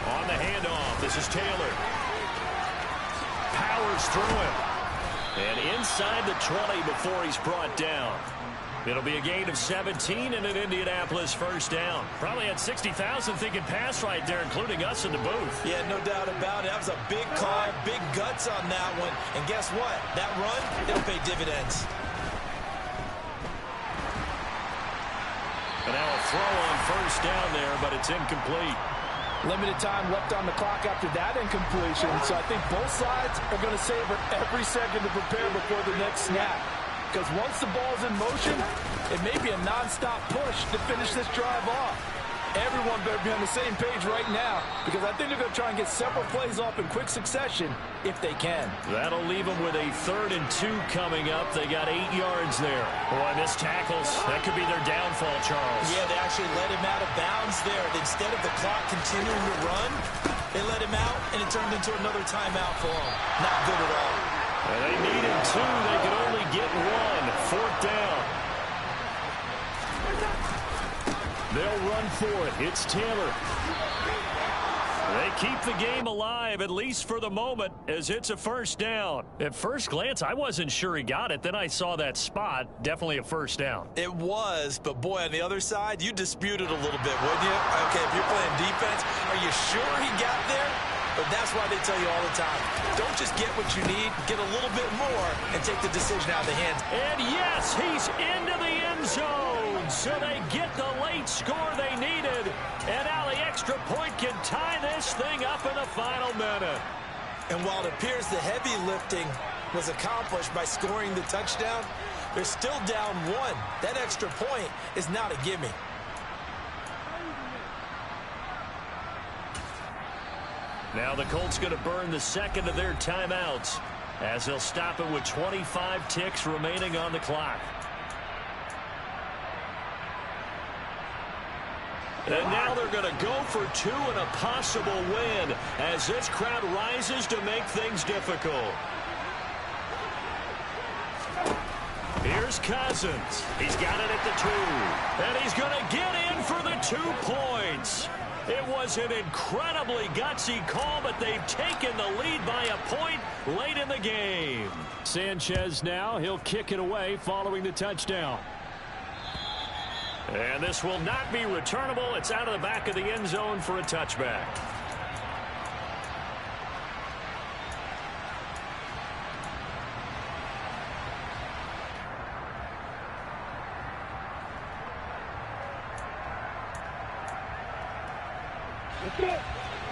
On the handoff, this is Taylor. Powers through him. And inside the 20 before he's brought down. It'll be a gain of 17 and an Indianapolis 1st down. Probably had 60,000 thinking pass right there, including us in the booth. Yeah, no doubt about it. That was a big call, big guts on that one. And guess what? That run, it'll pay dividends. And now a throw on first down there, but it's incomplete. Limited time left on the clock after that incompletion, so I think both sides are going to savor every second to prepare before the next snap. Because once the ball's in motion, it may be a nonstop push to finish this drive off. Everyone better be on the same page right now, because I think they're going to try and get several plays off in quick succession if they can. That'll leave them with a 3rd and 2 coming up. They got 8 yards there. Boy, missed tackles. That could be their downfall, Charles. Yeah, they actually let him out of bounds there. Instead of the clock continuing to run, they let him out, and it turned into another timeout for him. Not good at all. And they needed 2. They could only get 1. 4th down. They'll run for it. It's Taylor. They keep the game alive, at least for the moment, as it's a first down. At first glance, I wasn't sure he got it. Then I saw that spot. Definitely a first down. It was, but boy, on the other side, you dispute it a little bit, wouldn't you? Okay, if you're playing defense, are you sure he got there? But that's why they tell you all the time, don't just get what you need, get a little bit more, and take the decision out of the hands. And yes, he's into the end zone. So they get the late score they needed. And now the extra point can tie this thing up in the final minute. And while it appears the heavy lifting was accomplished by scoring the touchdown, they're still down 1. That extra point is not a gimme. Now the Colts going to burn the second of their timeouts as they'll stop it with 25 ticks remaining on the clock. And now they're going to go for 2 and a possible win as this crowd rises to make things difficult. Here's Cousins. He's got it at the 2. And he's going to get in for the 2 points. It was an incredibly gutsy call, but they've taken the lead by a point late in the game. Sanchez now, he'll kick it away following the touchdown. And this will not be returnable. It's out of the back of the end zone for a touchback.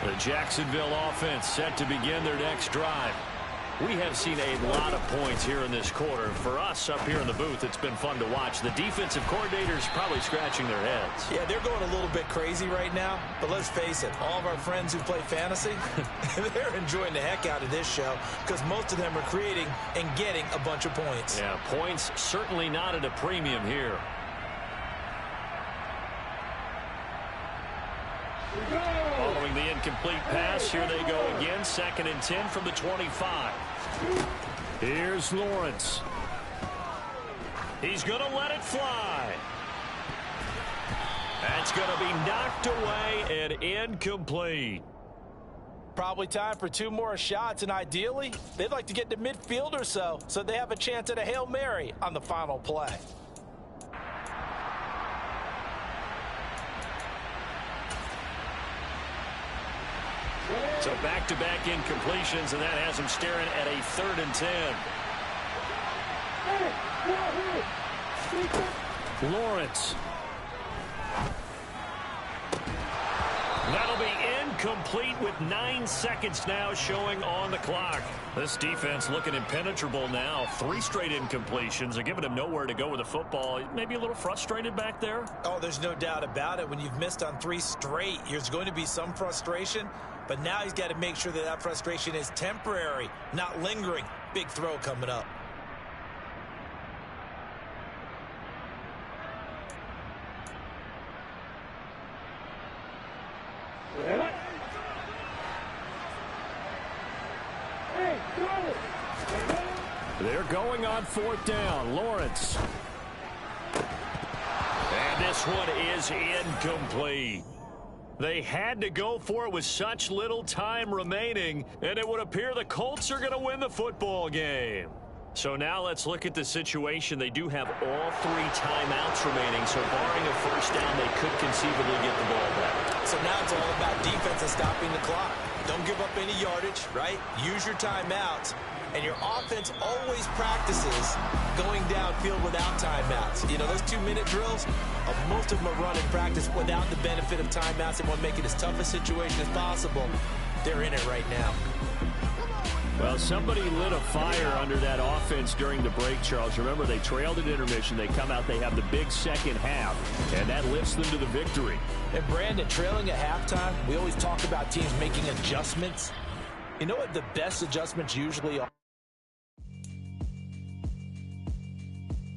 The Jacksonville offense set to begin their next drive. We have seen a lot of points here in this quarter. For us up here in the booth, it's been fun to watch. The defensive coordinators probably scratching their heads. Yeah, they're going a little bit crazy right now. But let's face it, all of our friends who play fantasy, they're enjoying the heck out of this show because most of them are creating and getting a bunch of points. Yeah, points certainly not at a premium here. Following the incomplete pass, here they go again. 2nd and 10 from the 25. Here's Lawrence. He's going to let it fly. That's going to be knocked away and incomplete. Probably time for 2 more shots, and ideally, they'd like to get to midfield or so they have a chance at a Hail Mary on the final play. So back-to-back incompletions, and that has him staring at a 3rd and 10. Lawrence. That'll be incomplete with 9 seconds now showing on the clock. This defense looking impenetrable now. 3 straight incompletions. They're giving him nowhere to go with the football. Maybe a little frustrated back there? Oh, there's no doubt about it. When you've missed on 3 straight, there's going to be some frustration. But now he's got to make sure that frustration is temporary, not lingering. Big throw coming up. They're going on 4th down. Lawrence. And this one is incomplete. They had to go for it with such little time remaining, and it would appear the Colts are going to win the football game. So now let's look at the situation. They do have all 3 timeouts remaining, so barring a first down, they could conceivably get the ball back. So now it's all about defense and stopping the clock. Don't give up any yardage, right? Use your timeouts and your offense always practices going downfield without timeouts. You know, those 2-minute drills, most of them are run in practice without the benefit of timeouts. They want to make it as tough a situation as possible. They're in it right now. Well, somebody lit a fire under that offense during the break, Charles. Remember, they trailed at intermission. They come out, they have the big second half, and that lifts them to the victory. And, Brandon, trailing at halftime, we always talk about teams making adjustments. You know what the best adjustments usually are?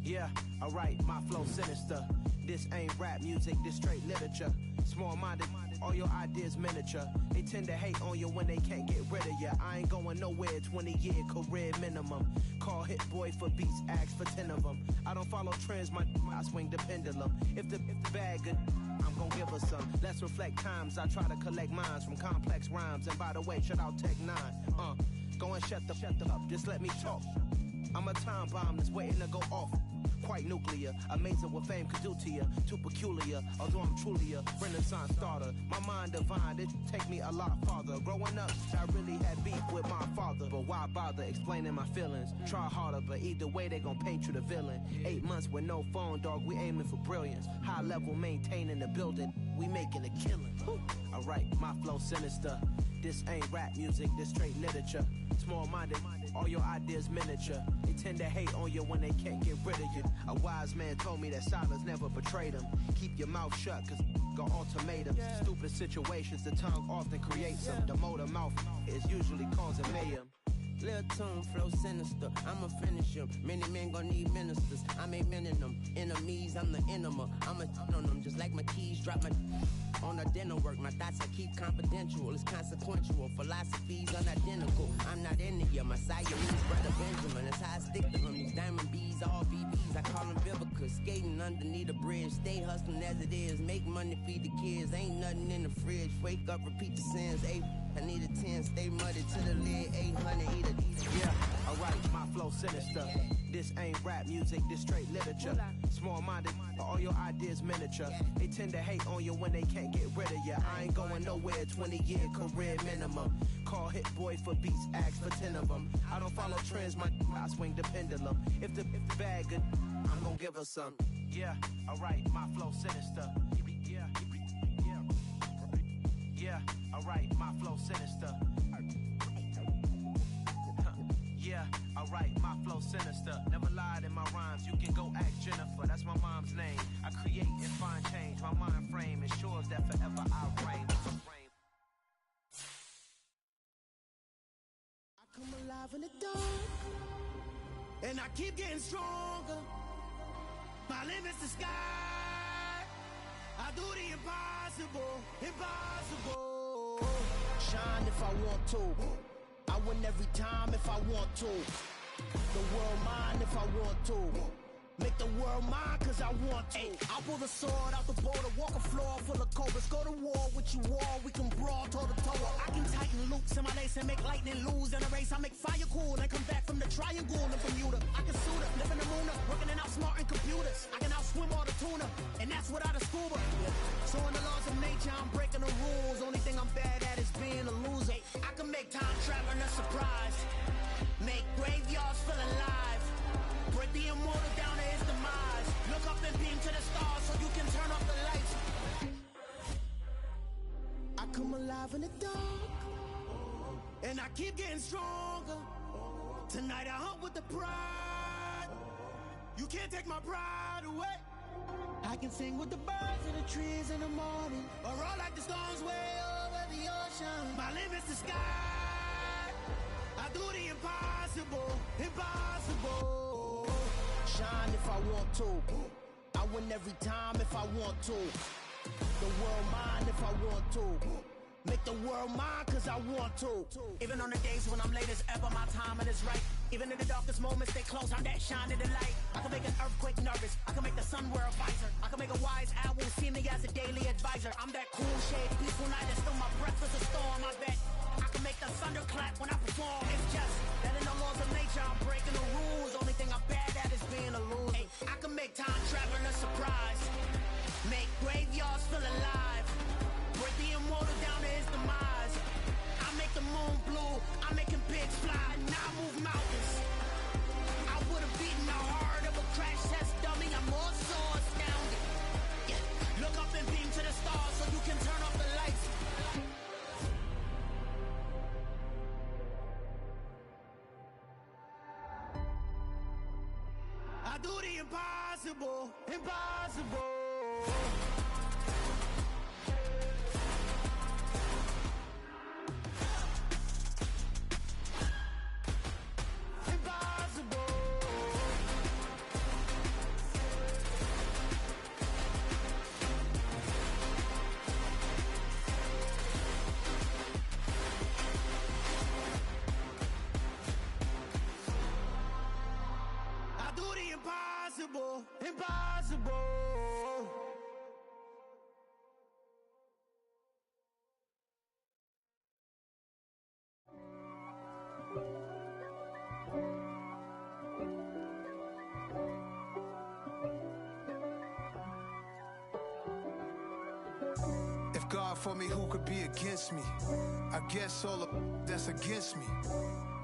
Yeah, alright, my flow sinister. This ain't rap music, this straight literature. Small-minded, all your ideas miniature. They tend to hate on you when they can't get rid of you. I ain't going nowhere, 20-year career minimum. Call Hit Boy for beats, ask for 10 of them. I don't follow trends, I swing the pendulum. If the bag good, I'm gonna give her some. Let's reflect times, I try to collect minds from complex rhymes. And by the way, shout out Tech 9. Go and shut the up, just let me talk. I'm a time bomb that's waiting to go off. Quite nuclear, amazing what fame could do to you. Too peculiar, although I'm truly a Renaissance starter. My mind divine, it take me a lot farther. Growing up, I really had beef with my father. But why bother explaining my feelings? Try harder, but either way they gon' paint you the villain. 8 months with no phone, dog, we aiming for brilliance. High level maintaining the building, we making a killing. Alright, my flow sinister. This ain't rap music, this straight literature. Small-minded, all your ideas miniature. They tend to hate on you when they can't get rid of you. A wise man told me that silence never betrayed him. Keep your mouth shut, cause got ultimatums. Stupid situations, the tongue often creates them. The motor mouth is usually causing mayhem. Lil' tune, flow sinister, I'ma finish him. Many men gon' need ministers, I make men in them. Enemies, I'm the enema, I'ma on them. Just like my keys, drop my on a dinner work. My thoughts I keep confidential, it's consequential. Philosophies unidentical, I'm not into you. My Siamese brother Benjamin, that's how I stick to him. These diamond bees, all BBs, I call them Vivica. Skating underneath the bridge, stay hustling as it is. Make money, feed the kids, ain't nothing in the fridge. Wake up, repeat the sins, I need a 10, stay muddy to the lid, 800, eat a yeah, alright, my flow sinister. This ain't rap music, this straight literature. Small-minded, all your ideas miniature. They tend to hate on you when they can't get rid of you. I ain't going nowhere, 20-year career minimum. Call Hit Boy for beats, ask for 10 of them. I don't follow trends, I swing the pendulum. If the bag good, I'm gonna give her some. Yeah, alright, my flow sinister. Yeah, alright, my flow sinister. Yeah, alright, my flow sinister. Never lied in my rhymes, you can go ask Jennifer. That's my mom's name. I create and find change. My mind frame ensures that forever I reign. I come alive in the dark, and I keep getting stronger. My limit's the sky. I do the impossible, impossible. shine if I want to. I win every time if I want to. The world mine if I want to. Make the world mine cause I want to. I'll pull the sword out the border, walk a floor full of cobras. Go to war with you all, we can brawl toe to toe. I can tighten loops in my lace and make lightning lose in a race. I make fire cool and come back from the triangle in Bermuda. I can suit up, live in the moon, working and outsmarting computers. I can outswim all the tuna, and that's without a scuba. So in the laws of nature, I'm breaking the rules. Only thing I'm bad at is being a loser. I can make time traveling a surprise, make graveyards feel alive, break the immortal down to his demise. Look up and beam to the stars so you can turn off the lights. I come alive in the dark, and I keep getting stronger. Tonight I hunt with the pride. You can't take my pride away. I can sing with the birds and the trees in the morning, or roll like the storms way over the ocean. My limit's the sky. I do the impossible, impossible. Shine if I want to. I win every time if I want to. The world mine if I want to. Make the world mine cause I want to. Even on the days when I'm late as ever, my timing is right. Even in the darkest moments, stay close, I'm that shine in the light. I can make an earthquake nervous, I can make the sun wear a visor. I can make a wise owl see me as a daily advisor. I'm that cool shade, peaceful night, and still my breath is a storm. I bet I can make the thunder clap when I perform. It's just that in the laws of nature, I'm breaking the rules. Only thing I'm bad at is being a loser. I can make time traveling a surprise, make graveyards feel alive, break the immortal down to his demise. I make the moon blue, I make him pigs fly, now I move mountains. Impossible, impossible. Impossible, impossible. If God for me, who could be against me? I guess all of that's against me.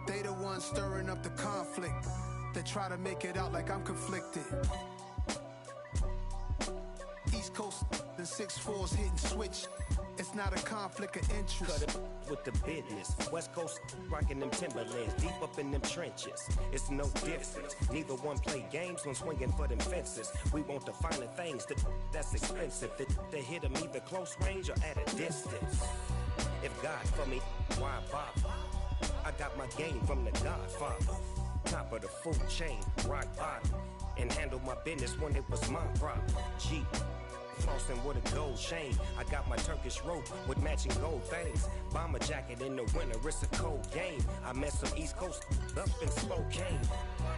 They the ones stirring up the conflict. They try to make it out like I'm conflicted. East Coast and 6'4's hitting switch. It's not a conflict of interest. Cut it with the business. West Coast rocking them Timberlands, deep up in them trenches. It's no difference. Neither one play games when swinging for them fences. We want the finer things that's expensive. They hit them either close range or at a distance. If God for me, why bother? I got my game from the Godfather. Top of the food chain, rock bottom. And handle my business when it was my problem. Jeep, flossing with a gold chain. I got my Turkish rope with matching gold things. Bomber jacket in the winter, it's a cold game. I met some East Coast up in Spokane.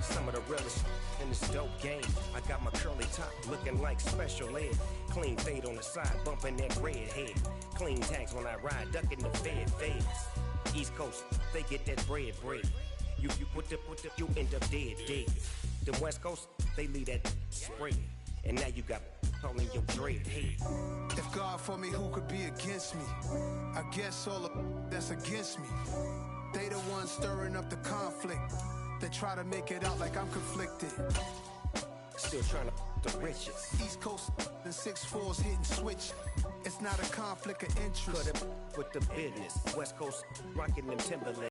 Some of the realest in this dope game. I got my curly top looking like special ed. Clean fade on the side, bumping that red head. Clean tags when I ride, ducking the feds. East Coast, they get that bread. You put the, you end up dead. The West Coast, they leave that spread. And now you got calling your dread head. If God for me, who could be against me? I guess all of that's against me. They the ones stirring up the conflict. They try to make it out like I'm conflicted. Still trying to the riches. East Coast and 6'4's hitting switch. It's not a conflict of interest. Cut it with the business. West Coast rocking them Timberlands.